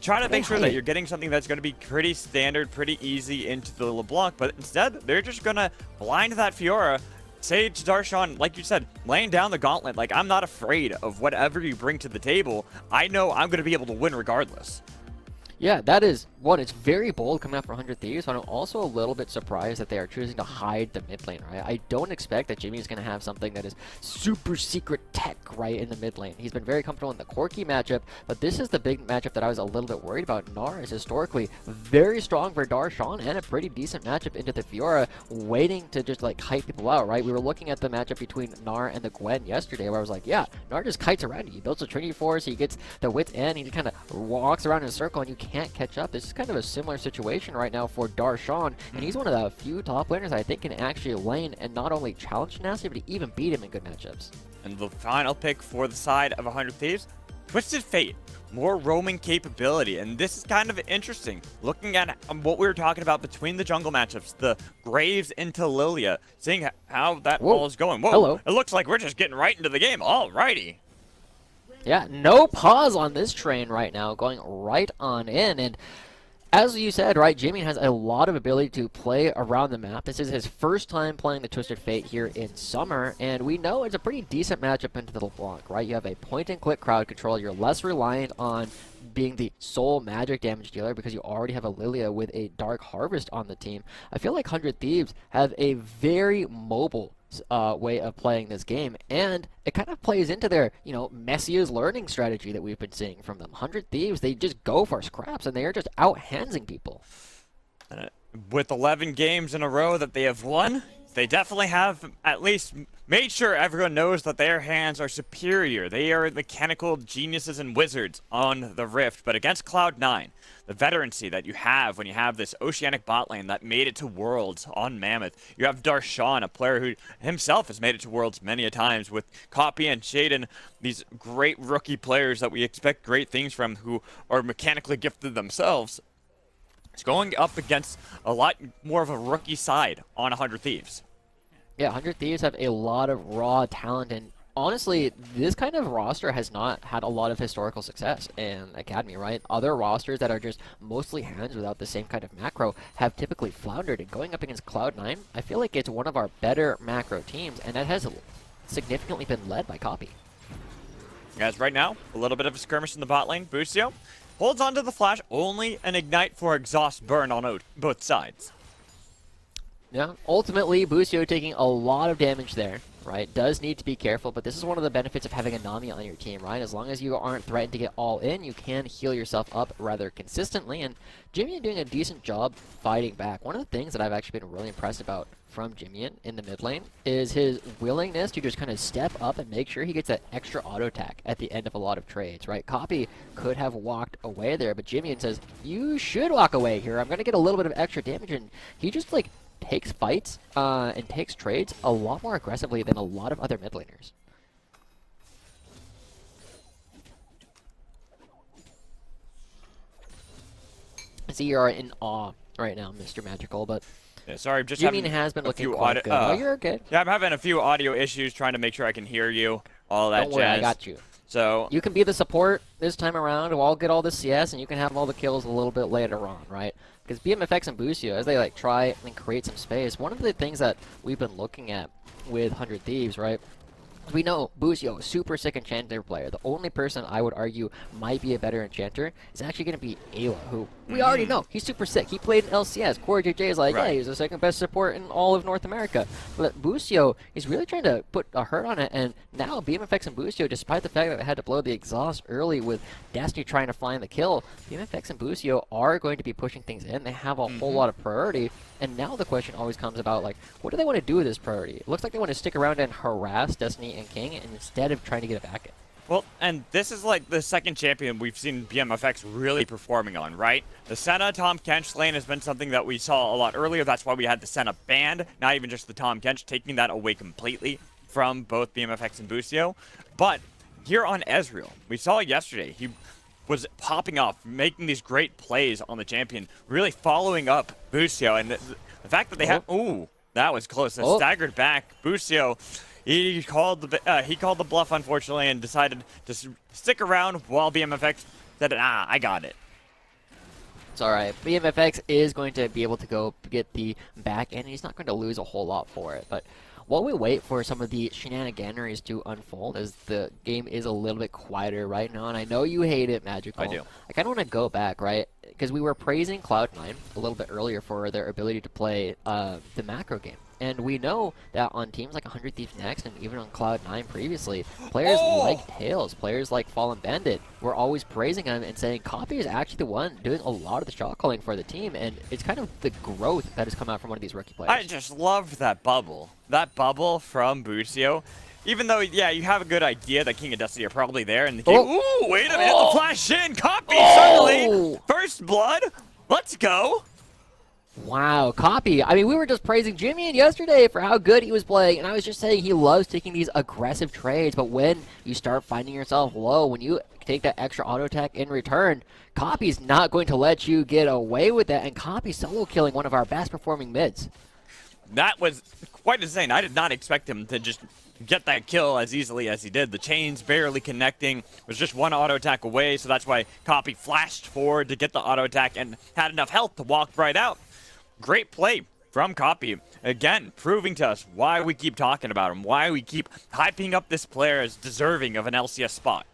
Try to make sure that you're getting something that's going to be pretty standard, pretty easy into the LeBlanc, but instead, they're just going to blind that Fiora, say to Darshan, like you said, laying down the gauntlet, like, I'm not afraid of whatever you bring to the table. I know I'm going to be able to win regardless. Yeah, that is, one, it's very bold coming out for 100 Thieves, but I'm also a little bit surprised that they are choosing to hide the mid lane, right? I don't expect that Jimmy is going to have something that is super secret tech, right, in the mid lane. He's been very comfortable in the Corki matchup, but this is the big matchup that I was a little bit worried about. Gnar is historically very strong for Darshan, and a pretty decent matchup into the Fiora, waiting to just, like, kite people out, right? We were looking at the matchup between Gnar and the Gwen yesterday, where I was like, yeah, Gnar just kites around you. He builds a Trinity Force, he gets the wit's end, he just kind of walks around in a circle, and you can't catch up. This is kind of a similar situation right now for Darshan, and he's one of the few top laners I think can actually lane and not only challenge Tenacity, but even beat him in good matchups. And the final pick for the side of 100 Thieves, Twisted Fate. More roaming capability, and this is kind of interesting. Looking at what we were talking about between the jungle matchups, the Graves into Lilia, seeing how that ball is going. Whoa, hello. It looks like we're just getting right into the game. Alrighty. Yeah, no pause on this train right now, going right on in, and as you said, right, Jimmy has a lot of ability to play around the map. This is his first time playing the Twisted Fate here in summer, and we know it's a pretty decent matchup into the LeBlanc, right? You have a point-and-click crowd control. You're less reliant on being the sole magic damage dealer because you already have a Lilia with a Dark Harvest on the team. I feel like 100 Thieves have a very mobile way of playing this game, and it kind of plays into their, you know, Messiah's learning strategy that we've been seeing from them. 100 Thieves, they just go for scraps, and they are just out-handsing people. With 11 games in a row that they have won, they definitely have at least made sure everyone knows that their hands are superior. They are mechanical geniuses and wizards on the Rift, but against Cloud9, the veterancy that you have when you have this Oceanic bot lane that made it to Worlds on Mammoth. You have Darshan, a player who himself has made it to Worlds many a times, with Copy and Shaden, these great rookie players that we expect great things from, who are mechanically gifted themselves. It's going up against a lot more of a rookie side on 100 Thieves. Yeah, 100 Thieves have a lot of raw talent, and honestly, this kind of roster has not had a lot of historical success in Academy, right? Other rosters that are just mostly hands without the same kind of macro have typically floundered, and going up against Cloud9, I feel like it's one of our better macro teams, and that has significantly been led by Copy. Guys, right now, a little bit of a skirmish in the bot lane. Busio holds onto the flash, only an ignite for exhaust burn on both sides. Yeah, ultimately, Busio taking a lot of damage there, right? Does need to be careful, but this is one of the benefits of having a Nami on your team, right? As long as you aren't threatened to get all in, you can heal yourself up rather consistently, and Jimmy is doing a decent job fighting back. One of the things that I've actually been really impressed about from Jimian in the mid lane is his willingness to just kind of step up and make sure he gets that extra auto attack at the end of a lot of trades, right? Copy could have walked away there, but Jimian says, you should walk away here. I'm going to get a little bit of extra damage, and he just like takes fights and takes trades a lot more aggressively than a lot of other mid laners. I see you're in awe right now, Mr. Magical, but Yeah, sorry, just Jimian having has been a looking few quite good. Oh, you're good. Yeah, I'm having a few audio issues trying to make sure I can hear you. All that Don't worry, jazz. I got you. So You can be the support this time around. I'll get all the CS, and you can have all the kills a little bit later on, right? Because BMFX and Busio, as they like try and create some space, one of the things that we've been looking at with 100 Thieves, right? We know Busio, super sick enchanter player. The only person I would argue might be a better enchanter is actually going to be Ayla, who we already know. He's super sick. He played in LCS. Corey JJ is like, yeah, he's the second best support in all of North America. But Busio is really trying to put a hurt on it, and now BMFX and Busio, despite the fact that they had to blow the exhaust early with Destiny trying to find the kill, BMFX and Busio are going to be pushing things in. They have a whole lot of priority, and now the question always comes about, like, what do they want to do with this priority? It looks like they want to stick around and harass Destiny and King instead of trying to get it back in. Well, and this is like the second champion we've seen BMFX really performing on, right? The Senna Tom Kench lane has been something that we saw a lot earlier. That's why we had the Senna banned, not even just the Tom Kench, taking that away completely from both BMFX and Busio. But here on Ezreal, we saw yesterday, he was popping off, making these great plays on the champion, really following up Busio. And the fact that they have... Ooh, that was close. They staggered back. Busio... He called the bluff, unfortunately, and decided to stick around while BMFX said, I got it. It's alright. BMFX is going to be able to go get the back end. He's not going to lose a whole lot for it. But while we wait for some of the shenaniganeries to unfold, as the game is a little bit quieter right now, and I know you hate it, Magical. I do. I kind of want to go back, right? Because we were praising Cloud9 a little bit earlier for their ability to play the macro game. And we know that on teams like 100 Thieves Next and even on Cloud9 previously, players like Tails, players like Fallen Bandit, were always praising him and saying Copy is actually the one doing a lot of the shot calling for the team, and it's kind of the growth that has come out from one of these rookie players. I just loved that bubble. That bubble from Busio. Even though, yeah, you have a good idea that King of Destiny are probably there, and the King, ooh, wait a minute, the flash in, Copy, suddenly, first blood, let's go. Wow, Copy. I mean, we were just praising Jimian yesterday for how good he was playing, and I was just saying he loves taking these aggressive trades, but when you start finding yourself low, when you take that extra auto attack in return, Copy's not going to let you get away with that, and Copy solo killing one of our best performing mids. That was quite insane. I did not expect him to just get that kill as easily as he did. The chains barely connecting, was just one auto attack away, so that's why Copy flashed forward to get the auto attack and had enough health to walk right out. Great play from Copy. Again, proving to us why we keep talking about him, why we keep hyping up this player as deserving of an LCS spot.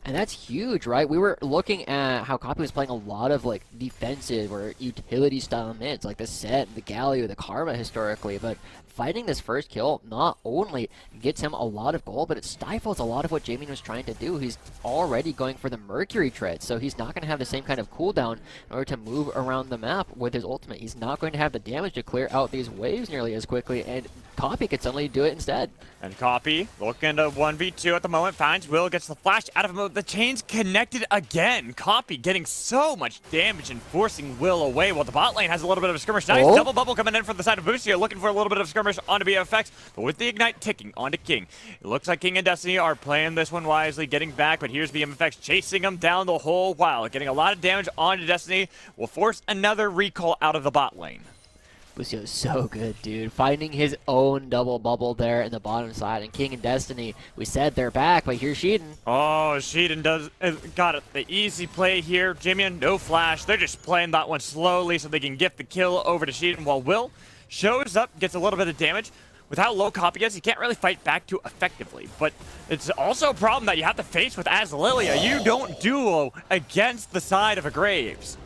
And that's huge, right? We were looking at how Copy was playing a lot of like defensive or utility style mids, like the Set, the Galio, the Karma historically, but finding this first kill not only gets him a lot of gold, but it stifles a lot of what Jimian was trying to do. He's already going for the Mercury tread, so he's not going to have the same kind of cooldown in order to move around the map with his ultimate. He's not going to have the damage to clear out these waves nearly as quickly, and Copy could suddenly do it instead. And Copy, looking to 1v2 at the moment, finds Will, gets the flash out of him. The chain's connected again. Copy getting so much damage and forcing Will away while the bot lane has a little bit of a skirmish. Nice double bubble coming in from the side of Busio, looking for a little bit of skirmish onto BFX, but with the Ignite ticking onto King. It looks like King and Destiny are playing this one wisely, getting back, but here's BMFX chasing him down the whole while. Getting a lot of damage onto Destiny will force another recall out of the bot lane. Busio's so good, dude. Finding his own double bubble there in the bottom side. And King and Destiny, we said they're back, but here's Sheeden. Oh, Sheeden got it. The easy play here. Jimian, no flash. They're just playing that one slowly so they can get the kill over to Sheeden, while Will shows up, gets a little bit of damage. With how low Copy is, he can't really fight back too effectively. But it's also a problem that you have to face with Azlilia. You don't duo against the side of a Graves.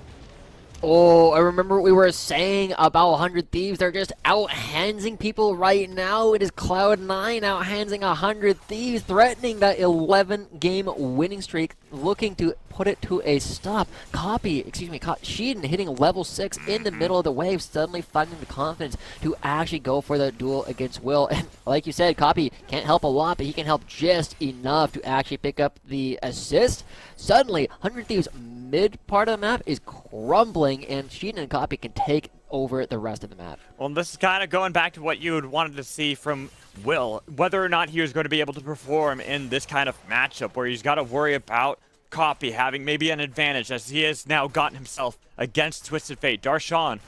Oh, I remember what we were saying about 100 Thieves. They're just out-handsing people right now. It is Cloud9 out-handsing 100 Thieves, threatening that 11-game winning streak, looking to put it to a stop. Sheeden hitting level 6 in the middle of the wave, suddenly finding the confidence to actually go for the duel against Will. And like you said, Copy can't help a lot, but he can help just enough to actually pick up the assist. Suddenly, 100 Thieves mid part of the map is crumbling, and Sheeden and Copy can take over the rest of the map. Well, this is kind of going back to what you had wanted to see from Will, whether or not he was going to be able to perform in this kind of matchup where he's got to worry about Copy having maybe an advantage as he has now gotten himself against Twisted Fate. Darshan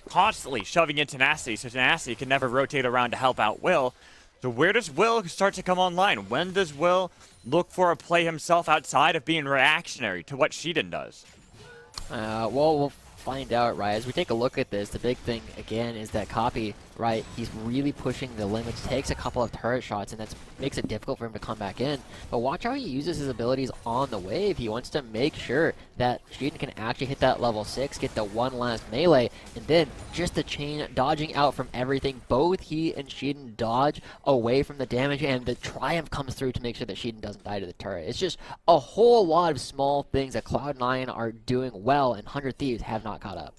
constantly shoving in Tenacity, so Tenacity can never rotate around to help out Will. So where does Will start to come online? When does Will look for a play himself outside of being reactionary to what Sheeden does? Well, we'll find out, right? As we take a look at this, the big thing, again, is that Copy, right, he's really pushing the limits, takes a couple of turret shots, and that makes it difficult for him to come back in. But watch how he uses his abilities on the wave. He wants to make sure that Sheeden can actually hit that level 6, get the one last melee, and then just the chain dodging out from everything. Both he and Sheeden dodge away from the damage, and the Triumph comes through to make sure that Sheeden doesn't die to the turret. It's just a whole lot of small things that Cloud9 are doing well, and 100 Thieves have not caught up.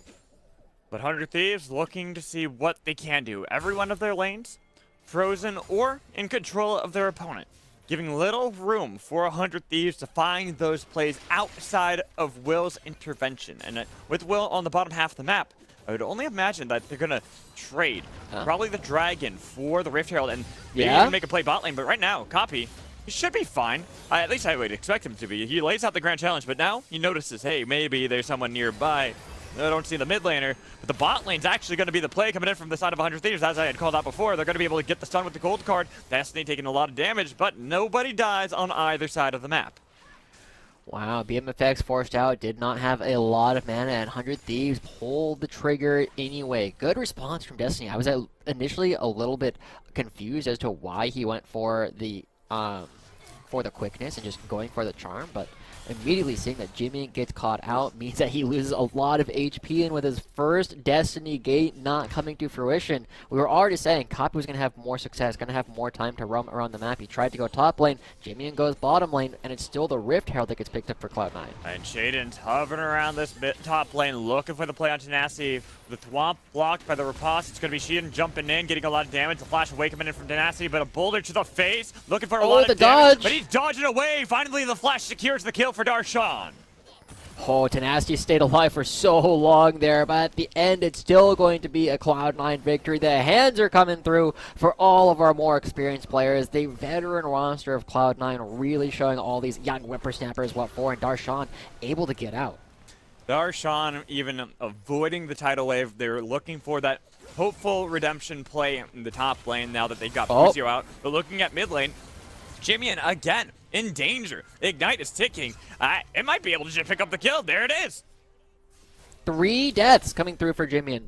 But 100 Thieves looking to see what they can do. Every one of their lanes frozen or in control of their opponent, giving little room for 100 Thieves to find those plays outside of Will's intervention. And with Will on the bottom half of the map, I would only imagine that they're going to trade probably the Dragon for the Rift Herald and maybe even make a play bot lane. But right now, Copy, he should be fine. At least I would expect him to be. He lays out the Grand Challenge, but now he notices, hey, maybe there's someone nearby. I don't see the mid laner, but the bot lane's actually going to be the play coming in from the side of 100 Thieves, as I had called out before. They're going to be able to get the stun with the gold card. Destiny taking a lot of damage, but nobody dies on either side of the map. Wow, BMFX forced out, did not have a lot of mana, and 100 Thieves pulled the trigger anyway. Good response from Destiny. I was initially a little bit confused as to why he went for the quickness and just going for the charm, but immediately seeing that Jimmy gets caught out means that he loses a lot of HP, and with his first Destiny gate not coming to fruition, we were already saying Copy was going to have more success, going to have more time to roam around the map. He tried to go top lane, Jimmy goes bottom lane, and it's still the Rift Herald that gets picked up for Cloud9. And Shaden's hovering around this top lane, looking for the play on Tenacity. The Thwomp blocked by the riposte. It's going to be Shaden jumping in, getting a lot of damage. The flash away coming in from Tenacity, but a boulder to the face, looking for a lot of damage. Dodge. But he's dodging away. Finally, the flash secures the kill for Darshan. Oh, Tenacity stayed alive for so long there, but at the end, it's still going to be a Cloud9 victory. The hands are coming through for all of our more experienced players. The veteran roster of Cloud9 really showing all these young whippersnappers what for, and Darshan able to get out. Darshan even avoiding the tidal wave. They were looking for that hopeful redemption play in the top lane now that they got Lucio out. But looking at mid lane, Jimmy again in danger. Ignite is ticking. It might be able to just pick up the kill. There it is. 3 deaths coming through for Jimmy.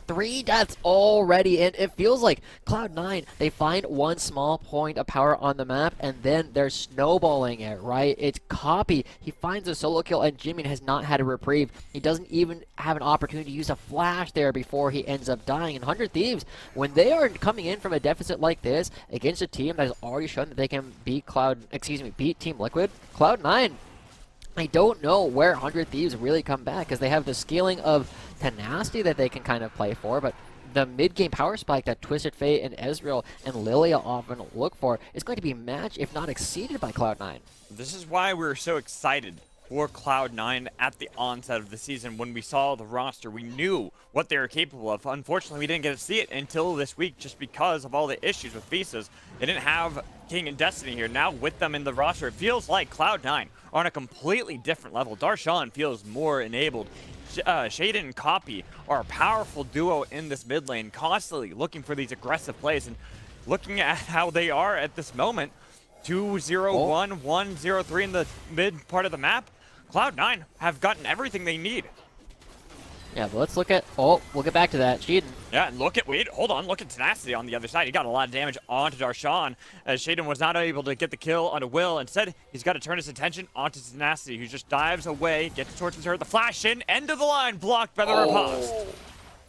3 deaths already, and it feels like Cloud9, they find one small point of power on the map, and then they're snowballing it, right? It's Copy. He finds a solo kill, and Jimmy has not had a reprieve. He doesn't even have an opportunity to use a flash there before he ends up dying. And 100 Thieves, when they are coming in from a deficit like this against a team that has already shown that they can beat beat Team Liquid, Cloud9, I don't know where 100 Thieves really come back, because they have the scaling of Tenacity that they can kind of play for, but the mid-game power spike that Twisted Fate and Ezreal and Lilia often look for is going to be matched, if not exceeded, by Cloud9. This is why we're so excited for Cloud9 at the onset of the season. When we saw the roster, we knew what they were capable of. Unfortunately, we didn't get to see it until this week just because of all the issues with visas. They didn't have King and Destiny here. Now with them in the roster, it feels like Cloud9 are on a completely different level. Darshan feels more enabled. Shaden and Copy are a powerful duo in this mid lane, constantly looking for these aggressive plays. And looking at how they are at this moment, 2-0-1, 1-0-3 in the mid part of the map, Cloud9 have gotten everything they need. Yeah, but let's look at... Oh, we'll get back to that. Shaden. Yeah, and look at Tenacity on the other side. He got a lot of damage onto Darshan, as Shaden was not able to get the kill onto Will. Instead, he's got to turn his attention onto Tenacity, who just dives away, gets towards the turret, the flash in, end of the line, blocked by the riposte.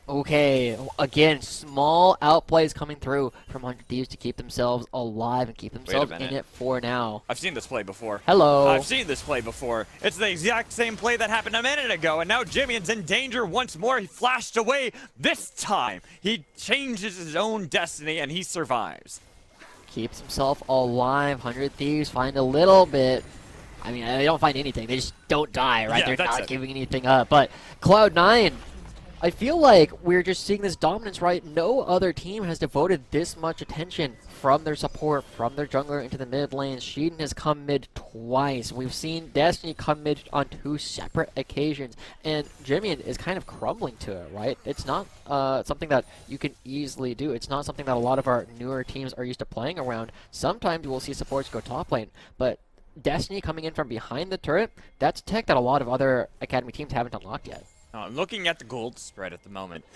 Okay, again, small outplays coming through from 100 Thieves to keep themselves alive and keep themselves in minute. it for now. I've seen this play before. Hello. I've seen this play before. It's the exact same play that happened a minute ago, and now Jimmy's in danger once more. He flashed away. This time, he changes his own destiny, and he survives. Keeps himself alive. 100 Thieves find a little bit. I mean, they don't find anything. They just don't die, right? Yeah, They're that's not it. giving anything up. But Cloud9, I feel like we're just seeing this dominance, right? No other team has devoted this much attention from their support, from their jungler into the mid lane. Sheeden has come mid twice. We've seen Destiny come mid on 2 separate occasions. And Jimmy is kind of crumbling to it, right? It's not something that you can easily do. It's not something that a lot of our newer teams are used to playing around. Sometimes we'll see supports go top lane, but Destiny coming in from behind the turret, that's tech that a lot of other Academy teams haven't unlocked yet. Looking at the gold spread at the moment,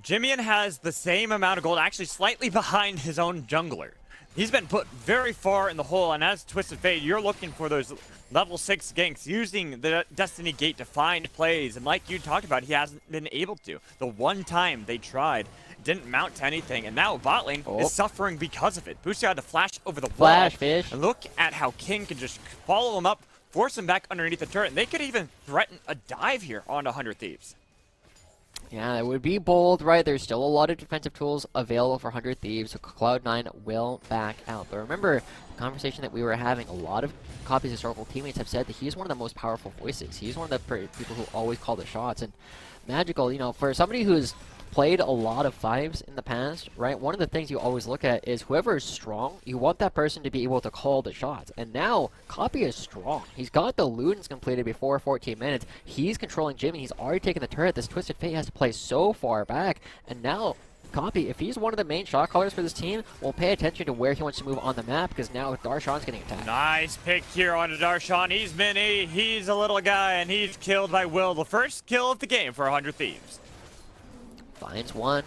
Jimmian has the same amount of gold, actually slightly behind his own jungler. He's been put very far in the hole, and as Twisted Fate, you're looking for those level 6 ganks, using the Destiny Gate to find plays, and like you talked about, he hasn't been able to. The one time they tried, didn't mount to anything, and now bot lane is suffering because of it. Boosty had to flash over the wall. Flash fish. And look at how King can just follow him up, force him back underneath the turret, and they could even threaten a dive here onto 100 Thieves. Yeah, it would be bold, right? There's still a lot of defensive tools available for 100 Thieves, so Cloud9 will back out. But remember, the conversation that we were having, a lot of Copy's historical teammates have said that he's one of the most powerful voices. He's one of the people who always call the shots. And Magical, you know, for somebody who's played a lot of fives in the past, right? One of the things you always look at is whoever is strong, you want that person to be able to call the shots. And now, Copy is strong. He's got the Ludens completed before 14 minutes. He's controlling Jimmy. He's already taken the turret. This Twisted Fate has to play so far back. And now, Copy, if he's one of the main shot callers for this team, we'll pay attention to where he wants to move on the map, because now Darshan's getting attacked. Nice pick here onto Darshan. He's mini, he's a little guy, and he's killed by Will. The first kill of the game for 100 Thieves. Finds one.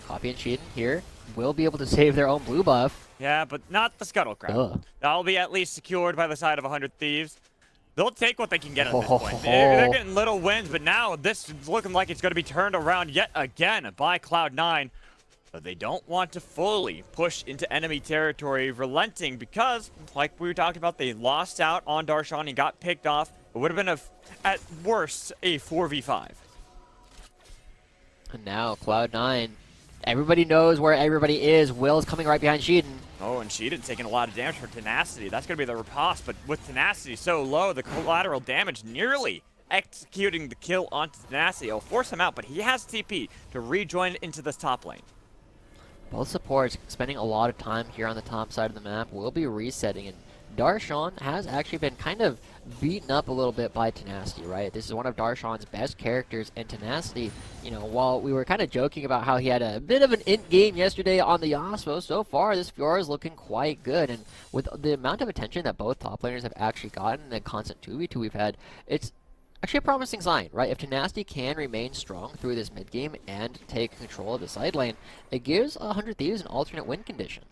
Copy and Sheeden here will be able to save their own blue buff. Yeah, but not the Scuttle Crab. That'll be at least secured by the side of 100 Thieves. They'll take what they can get at this point. They're getting little wins, but now this is looking like it's going to be turned around yet again by Cloud9. But they don't want to fully push into enemy territory, relenting, because, like we were talking about, they lost out on Darshan. He got picked off. It would have been, at worst, a 4v5. And now Cloud9, everybody knows where everybody is. Will is coming right behind Sheeden. Oh, and Sheeden's taking a lot of damage from Tenacity. That's going to be the riposte, but with Tenacity so low, the collateral damage nearly executing the kill onto Tenacity. It'll force him out, but he has TP to rejoin into this top lane. Both supports spending a lot of time here on the top side of the map. Will be resetting, and Darshan has actually been kind of beaten up a little bit by Tenacity, right? This is one of Darshan's best characters, and Tenacity, you know, while we were kind of joking about how he had a bit of an int game yesterday on the Yasuo, so far this Fiora is looking quite good, and with the amount of attention that both top laners have actually gotten, the constant 2v2 we've had, it's actually a promising sign, right? If Tenacity can remain strong through this mid game and take control of the side lane, it gives 100 Thieves an alternate win condition.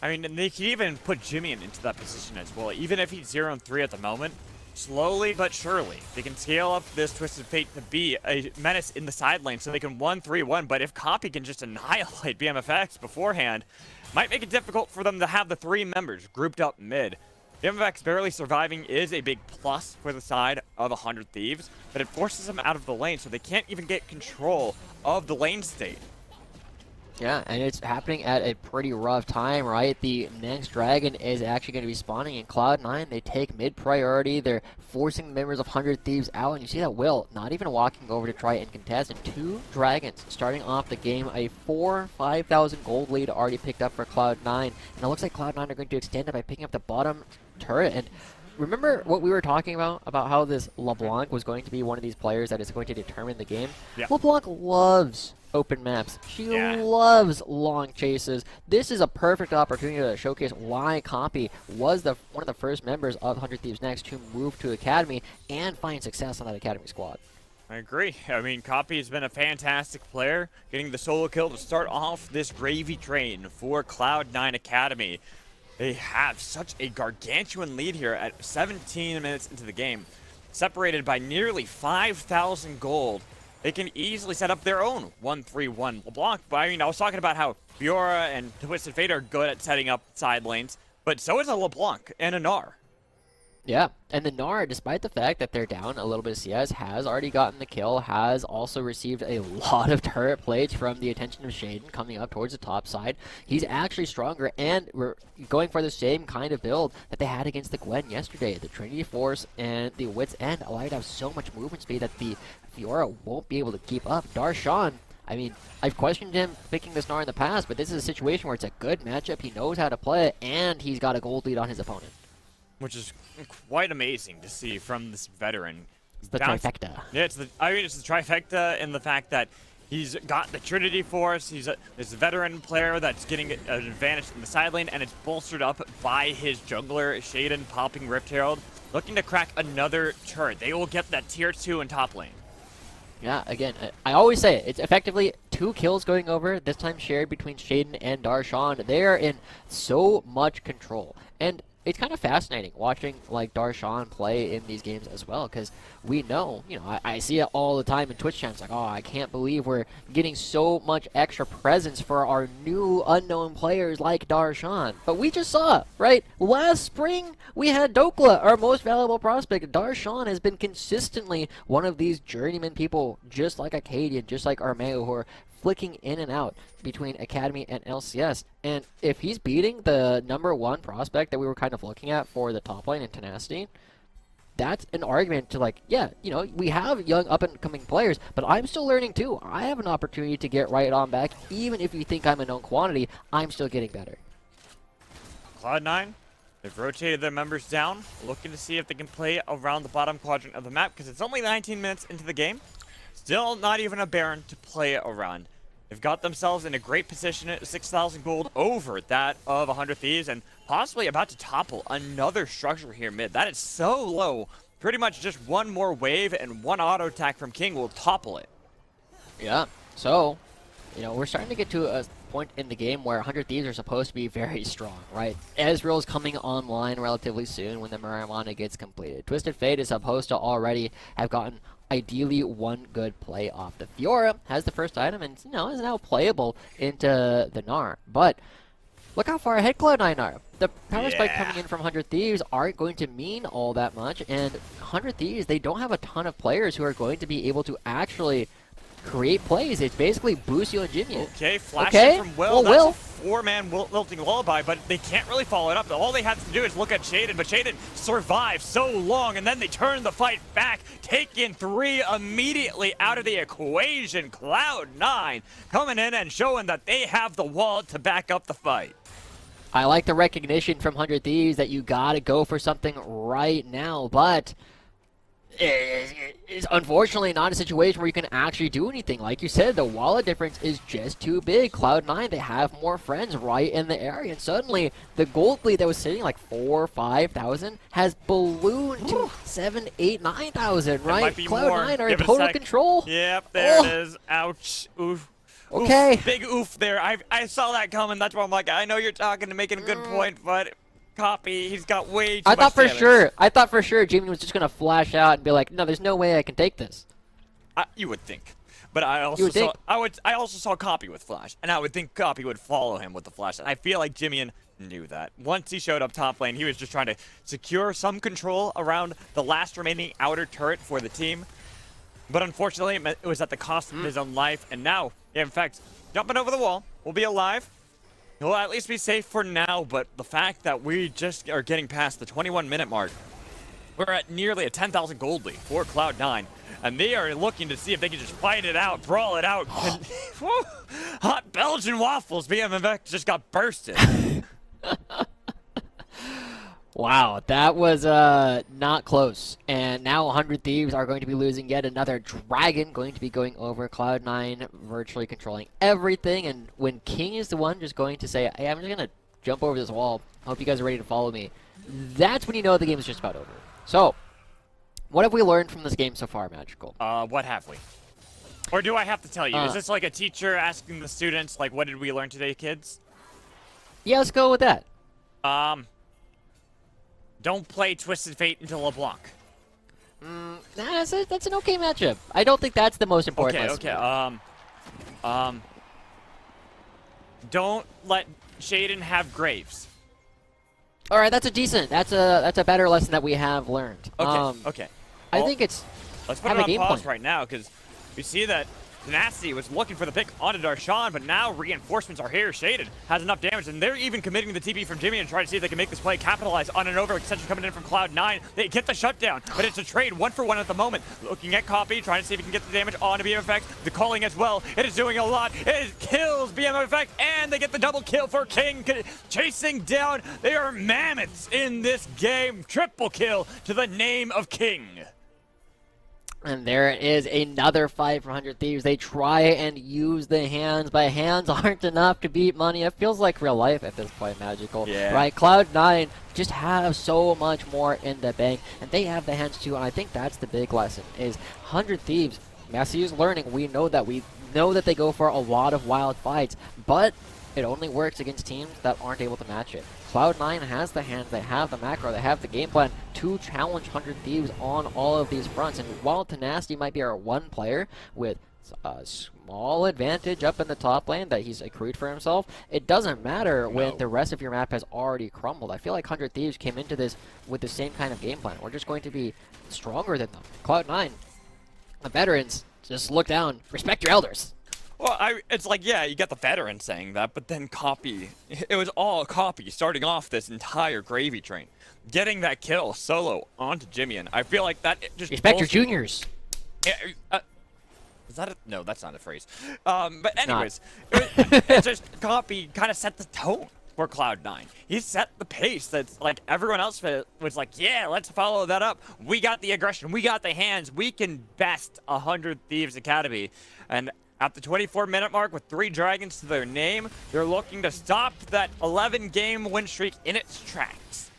I mean, and they can even put Jimmy into that position as well. Even if he's 0-3 at the moment, slowly but surely, they can scale up this Twisted Fate to be a menace in the side lane so they can 1-3-1. But if Copy can just annihilate BMFX beforehand, might make it difficult for them to have the 3 members grouped up mid. BMFX barely surviving is a big plus for the side of 100 Thieves, but it forces them out of the lane so they can't even get control of the lane state. Yeah, and it's happening at a pretty rough time, right? The next dragon is actually going to be spawning in Cloud9. They take mid priority. They're forcing the members of 100 Thieves out, and you see that Will not even walking over to try and contest. And 2 dragons starting off the game. A 5,000 gold lead already picked up for Cloud9, and it looks like Cloud9 are going to extend it by picking up the bottom turret. And remember what we were talking about how this LeBlanc was going to be one of these players that is going to determine the game? Yeah. LeBlanc loves open maps. She loves long chases. This is a perfect opportunity to showcase why Copy was one of the first members of 100 Thieves Next to move to Academy and find success on that Academy squad. I agree. I mean, Copy has been a fantastic player, getting the solo kill to start off this gravy train for Cloud9 Academy. They have such a gargantuan lead here at 17 minutes into the game, separated by nearly 5,000 gold. they can easily set up their own 1-3-1 LeBlanc. But I mean, I was talking about how Fiora and Twisted Fate are good at setting up side lanes, but so is a LeBlanc and a Gnar. Yeah, and the Gnar, despite the fact that they're down a little bit of CS, has already gotten the kill, has also received a lot of turret plates from the attention of Shaden coming up towards the top side. He's actually stronger, and we're going for the same kind of build that they had against the Gwen yesterday. The Trinity Force and the Wit's End allow you to have so much movement speed that the Fiora won't be able to keep up. Darshan, I mean, I've questioned him picking this Gnar in the past, but this is a situation where it's a good matchup. He knows how to play it, and he's got a gold lead on his opponent. Which is quite amazing to see from this veteran. It's the trifecta. Yeah, it's the trifecta in the fact that he's got the Trinity Force, he's this veteran player that's getting an advantage in the side lane, and it's bolstered up by his jungler, Shaden, popping Rift Herald, looking to crack another turret. They will get that tier 2 in top lane. Yeah, again, I always say it. It's effectively 2 kills going over, this time shared between Shaden and Darshan. They are in so much control. And it's kind of fascinating watching like Darshan play in these games as well, because we know, I see it all the time in Twitch channels, like, oh, I can't believe we're getting so much extra presence for our new unknown players like Darshan. But we just saw, right, last spring we had Dokla, our most valuable prospect. Darshan has been consistently one of these journeyman people, just like Acadian, just like Armeo, who are flicking in and out between Academy and LCS. And if he's beating the #1 prospect that we were kind of looking at for the top lane in Tenacity, that's an argument to like, yeah, we have young up-and-coming players, but I'm still learning too. I have an opportunity to get right on back. Even if you think I'm a known quantity, I'm still getting better. Cloud9, they've rotated their members down, looking to see if they can play around the bottom quadrant of the map, because it's only 19 minutes into the game. Still not even a Baron to play around. They've got themselves in a great position at 6,000 gold over that of 100 Thieves, and possibly about to topple another structure here mid. That is so low. Pretty much just one more wave and one auto attack from King will topple it. Yeah, so, we're starting to get to a point in the game where 100 Thieves are supposed to be very strong, right? Ezreal's coming online relatively soon when the Marijuana gets completed. Twisted Fate is supposed to already have gotten ideally one good play off. The Fiora has the first item and is now playable into the Gnar. But look how far ahead Cloud9 are. The power spike coming in from 100 Thieves aren't going to mean all that much, and 100 Thieves, they don't have a ton of players who are going to be able to actually create plays. It's basically Busio and Jimmy. Okay, flashing from Will. Well, That's a 4-man wilting lullaby, but they can't really follow it up. All they have to do is look at Shaden, but Shaden survived so long, and then they turn the fight back, taking 3 immediately out of the equation. Cloud9 coming in and showing that they have the wallet to back up the fight. I like the recognition from 100 Thieves that you gotta go for something right now, but it's unfortunately not a situation where you can actually do anything. Like you said, the wallet difference is just too big. Cloud9, they have more friends right in the area, and suddenly the gold lead that was sitting like 4,000-5,000 has ballooned to 7,000, 8,000, 9,000, right? Cloud9 are in total control. Yep, there it is. Ouch. Oof. Okay. Oof, big oof there. I saw that coming. That's why I'm like, I know you're talking and making a good point, but Copy, he's got way too much damage. I thought for sure Jimmy was just gonna flash out and be like, no, there's no way I can take this. You would think. But I also saw Copy with Flash, and I would think Copy would follow him with the Flash. And I feel like Jimmy knew that. Once he showed up top lane, he was just trying to secure some control around the last remaining outer turret for the team. But unfortunately, it was at the cost of his own life. And now, in fact, jumping over the wall, will be alive. He'll at least be safe for now, but the fact that we just are getting past the 21-minute mark, we're at nearly a 10,000 gold lead for Cloud9, and they are looking to see if they can just fight it out, brawl it out. Hot Belgian waffles, BMFX just got bursted. Wow, that was not close. And now 100 Thieves are going to be losing yet another dragon, going to be going over. Cloud9 virtually controlling everything. And when King is the one just going to say, hey, I'm just going to jump over this wall. Hope you guys are ready to follow me. That's when you know the game is just about over. So, what have we learned from this game so far, Magical? What have we? Or do I have to tell you? Is this like a teacher asking the students, like, what did we learn today, kids? Yeah, let's go with that. Don't play Twisted Fate into LeBlanc. That's an okay matchup. I don't think that's the most important. Okay, lesson. okay. Don't let Shaden have Graves. All right, that's a better lesson that we have learned. Okay, okay. I Well, think it's let's put have it a on game pause plan. right now because we see that Tenacity was looking for the pick onto Darshan, but now reinforcements are here. Shaden has enough damage, and they're even committing the TP from Jimmy and trying to see if they can make this play, capitalize on an overextension coming in from Cloud9. They get the shutdown, but it's a trade 1-for-1 at the moment. Looking at Copy, trying to see if he can get the damage onto BMFX. The calling as well. It is doing a lot. It kills BMFX, and they get the double kill for King, chasing down. They are mammoths in this game. Triple kill to the name of King. And there is another fight for 100 Thieves. They try and use the hands, but hands aren't enough to beat money. It feels like real life at this point, Magical. Yeah. Right? Cloud9 just have so much more in the bank, and they have the hands too, and I think that's the big lesson, is 100 Thieves, Messi is learning. We know that they go for a lot of wild fights, but it only works against teams that aren't able to match it. Cloud9 has the hands, they have the macro, they have the game plan to challenge 100 Thieves on all of these fronts. And while Tenacity might be our one player with a small advantage up in the top lane that he's accrued for himself, it doesn't matter when the rest of your map has already crumbled. I feel like 100 Thieves came into this with the same kind of game plan. We're just going to be stronger than them. Cloud9, the veterans, just look down, respect your elders. Well, it's like, yeah, you got the veteran saying that, but then Copy. It was all Copy starting off this entire gravy train. Getting that kill solo onto Jimmy, and I feel like that just... Respect your juniors. Is that a... No, that's not a phrase. But anyways, it's just Copy kind of set the tone for Cloud9. He set the pace that's like everyone else was like, yeah, let's follow that up. We got the aggression. We got the hands. We can best 100 Thieves Academy. And at the 24-minute mark with 3 dragons to their name, they're looking to stop that 11-game win streak in its tracks.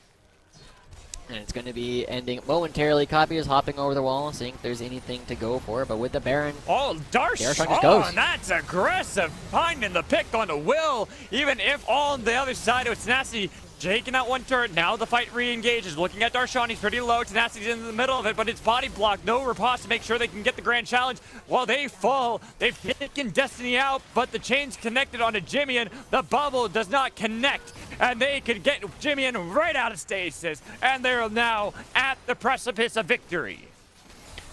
And it's going to be ending momentarily. Copy is hopping over the wall, seeing if there's anything to go for, but with the Baron... Oh, Darshan just goes. Darshan, that's aggressive. Finding the pick on the Will, even if on the other side it was Tenacity taking that one turret. Now the fight re-engages. Looking at Darshan, he's pretty low. Tenacity's in the middle of it, but it's body blocked. No riposte to make sure they can get the grand challenge. While they fall, they've taken Destiny out, but the chain's connected onto Jimmy, and the bubble does not connect. And they can get Jimmy right out of stasis, and they're now at the precipice of victory.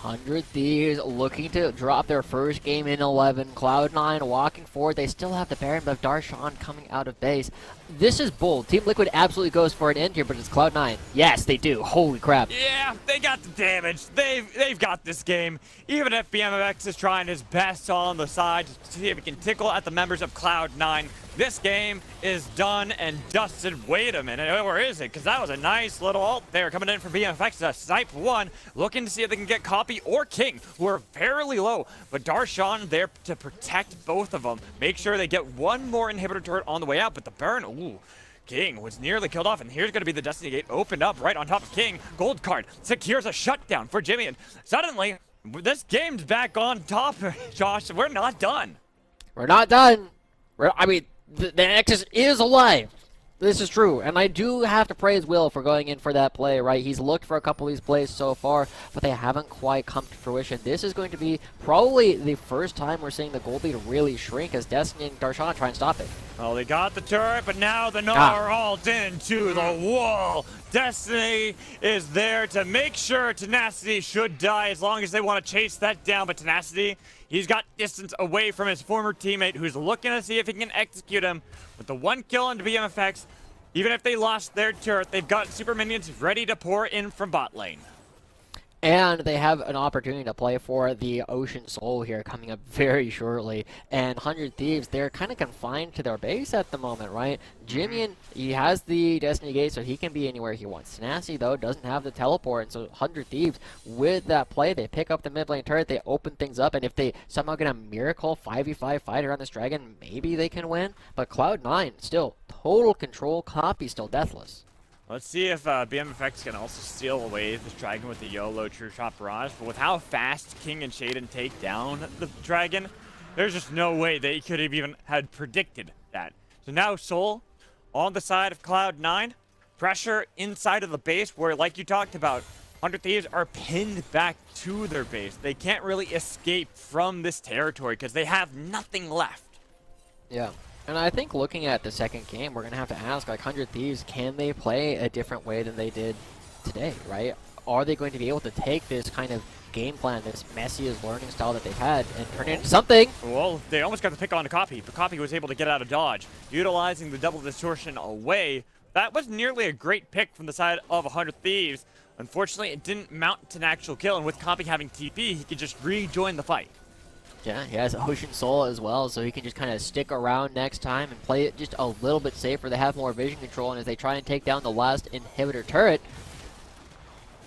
100 Thieves looking to drop their first game in 11. Cloud9 walking forward. They still have the Baron, but Darshan coming out of base. This is bold. Team Liquid absolutely goes for an end here, but it's Cloud9. Yes, they do. Holy crap. Yeah, they got the damage. They've got this game. Even if BMX is trying his best on the side to see if he can tickle at the members of Cloud9, this game is done and dusted. Wait a minute, where is it? Because that was a nice little ult there coming in from BMFX. A snipe one, looking to see if they can get Copy or King, who are fairly low. But Darshan there to protect both of them. Make sure they get one more inhibitor turret on the way out. But the Baron, ooh, King was nearly killed off. And here's going to be the Destiny Gate opened up right on top of King. Gold card secures a shutdown for Jimmy. And suddenly, this game's back on top, Josh. We're not done. We're not done. The Nexus is alive. This is true, and I do have to praise Will for going in for that play, right? He's looked for a couple of these plays so far, but they haven't quite come to fruition. This is going to be probably the first time we're seeing the gold lead really shrink as Destiny and Darshan try and stop it. Well, they got the turret, but now the Gnar ult into the wall. Destiny is there to make sure Tenacity should die as long as they want to chase that down. But Tenacity, he's got distance away from his former teammate who's looking to see if he can execute him. With the one kill on BMFX, even if they lost their turret, they've got super minions ready to pour in from bot lane. And they have an opportunity to play for the Ocean Soul here coming up very shortly. And 100 Thieves, they're kind of confined to their base at the moment, right? Jimmy, he has the Destiny Gate, so he can be anywhere he wants. Tenacity, though, doesn't have the teleport. And so 100 Thieves, with that play, they pick up the mid lane turret, they open things up. And if they somehow get a miracle 5v5 fight around this dragon, maybe they can win. But Cloud9, still total control. Copy still deathless. Let's see if BMFX can also steal away this dragon with the YOLO True Shot Barrage. But with how fast King and Shaden take down the dragon, there's just no way they could have even had predicted that. So now Soul on the side of Cloud9. Pressure inside of the base where, like you talked about, 100 Thieves are pinned back to their base. They can't really escape from this territory because they have nothing left. Yeah. And I think looking at the second game, we're going to have to ask, like, 100 Thieves, can they play a different way than they did today, right? Are they going to be able to take this kind of game plan, this Messi's learning style that they've had, and turn it into something? Well, they almost got the pick on to Copy, but Copy was able to get out of dodge. Utilizing the double distortion away, that was nearly a great pick from the side of 100 Thieves. Unfortunately, it didn't mount to an actual kill, and with Copy having TP, he could just rejoin the fight. Yeah, he has Ocean Soul as well, so he can just kind of stick around next time and play it just a little bit safer. They have more vision control, and as they try and take down the last inhibitor turret,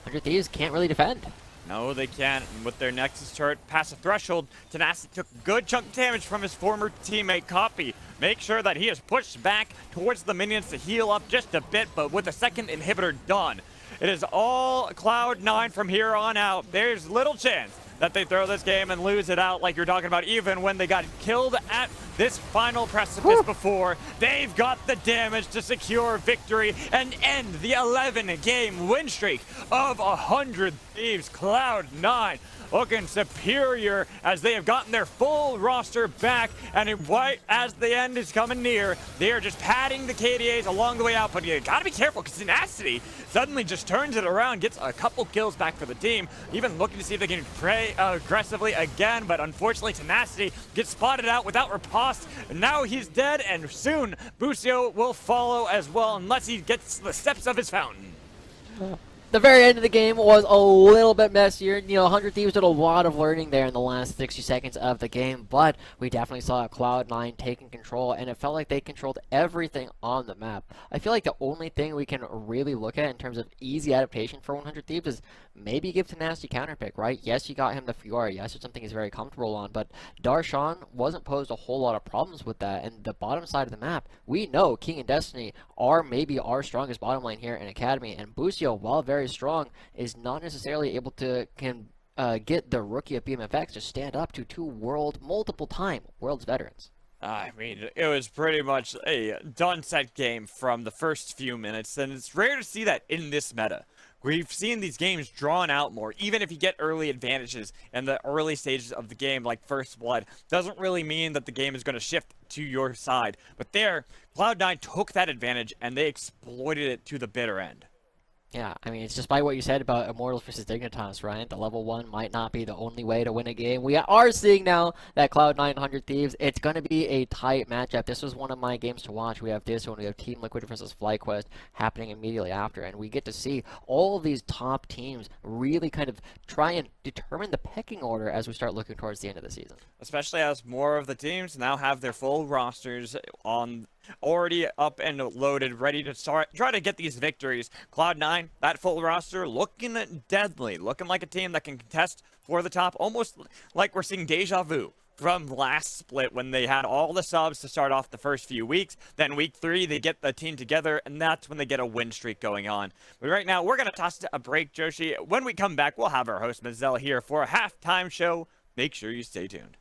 100 Thieves can't really defend. No, they can't. And with their Nexus turret past the threshold, Tenacity took a good chunk of damage from his former teammate Copy. Make sure that he is pushed back towards the minions to heal up just a bit, but with the second inhibitor done, it is all Cloud9 from here on out. There's little chance that they throw this game and lose it out like you're talking about, even when they got killed at this final precipice before. They've got the damage to secure victory and end the 11-game win streak of 100 Thieves. Cloud9 looking superior as they have gotten their full roster back, and right as the end is coming near, they are just padding the KDAs along the way out, but you gotta be careful because Tenacity suddenly just turns it around, gets a couple kills back for the team, even looking to see if they can play aggressively again, but unfortunately Tenacity gets spotted out without riposte, and now he's dead, and soon Busio will follow as well unless he gets the steps of his fountain. The very end of the game was a little bit messier. You know, 100 Thieves did a lot of learning there in the last 60 seconds of the game, but we definitely saw Cloud9 taking control, and it felt like they controlled everything on the map. I feel like the only thing we can really look at in terms of easy adaptation for 100 Thieves is maybe give Tenacity counterpick, right? Yes, you got him the Fiora. Yes, it's something he's very comfortable on, but Darshan wasn't posed a whole lot of problems with that, and the bottom side of the map, we know King and Destiny are maybe our strongest bottom lane here in Academy, and Busio, while very strong, is not necessarily able to get the rookie of BMFX to stand up to two multiple-time world's veterans. I mean, it was pretty much a done-set game from the first few minutes, and it's rare to see that in this meta. We've seen these games drawn out more. Even if you get early advantages in the early stages of the game, like First Blood, doesn't really mean that the game is going to shift to your side. But there, Cloud9 took that advantage, and they exploited it to the bitter end. Yeah, I mean, it's despite what you said about Immortals versus Dignitas, right? The level 1 might not be the only way to win a game. We are seeing now that Cloud9 100 Thieves, it's going to be a tight matchup. This was one of my games to watch. We have this one, we have Team Liquid versus FlyQuest happening immediately after, and we get to see all of these top teams really kind of try and determine the pecking order as we start looking towards the end of the season. Especially as more of the teams now have their full rosters on already up and loaded, ready to try to get these victories. Cloud9, that full roster, looking deadly, looking like a team that can contest for the top, almost like we're seeing deja vu from last split when they had all the subs to start off the first few weeks. Then week 3, they get the team together, and that's when they get a win streak going on. But right now, we're going to toss a break, Joshi. When we come back, we'll have our host, Mazel, here for a halftime show. Make sure you stay tuned.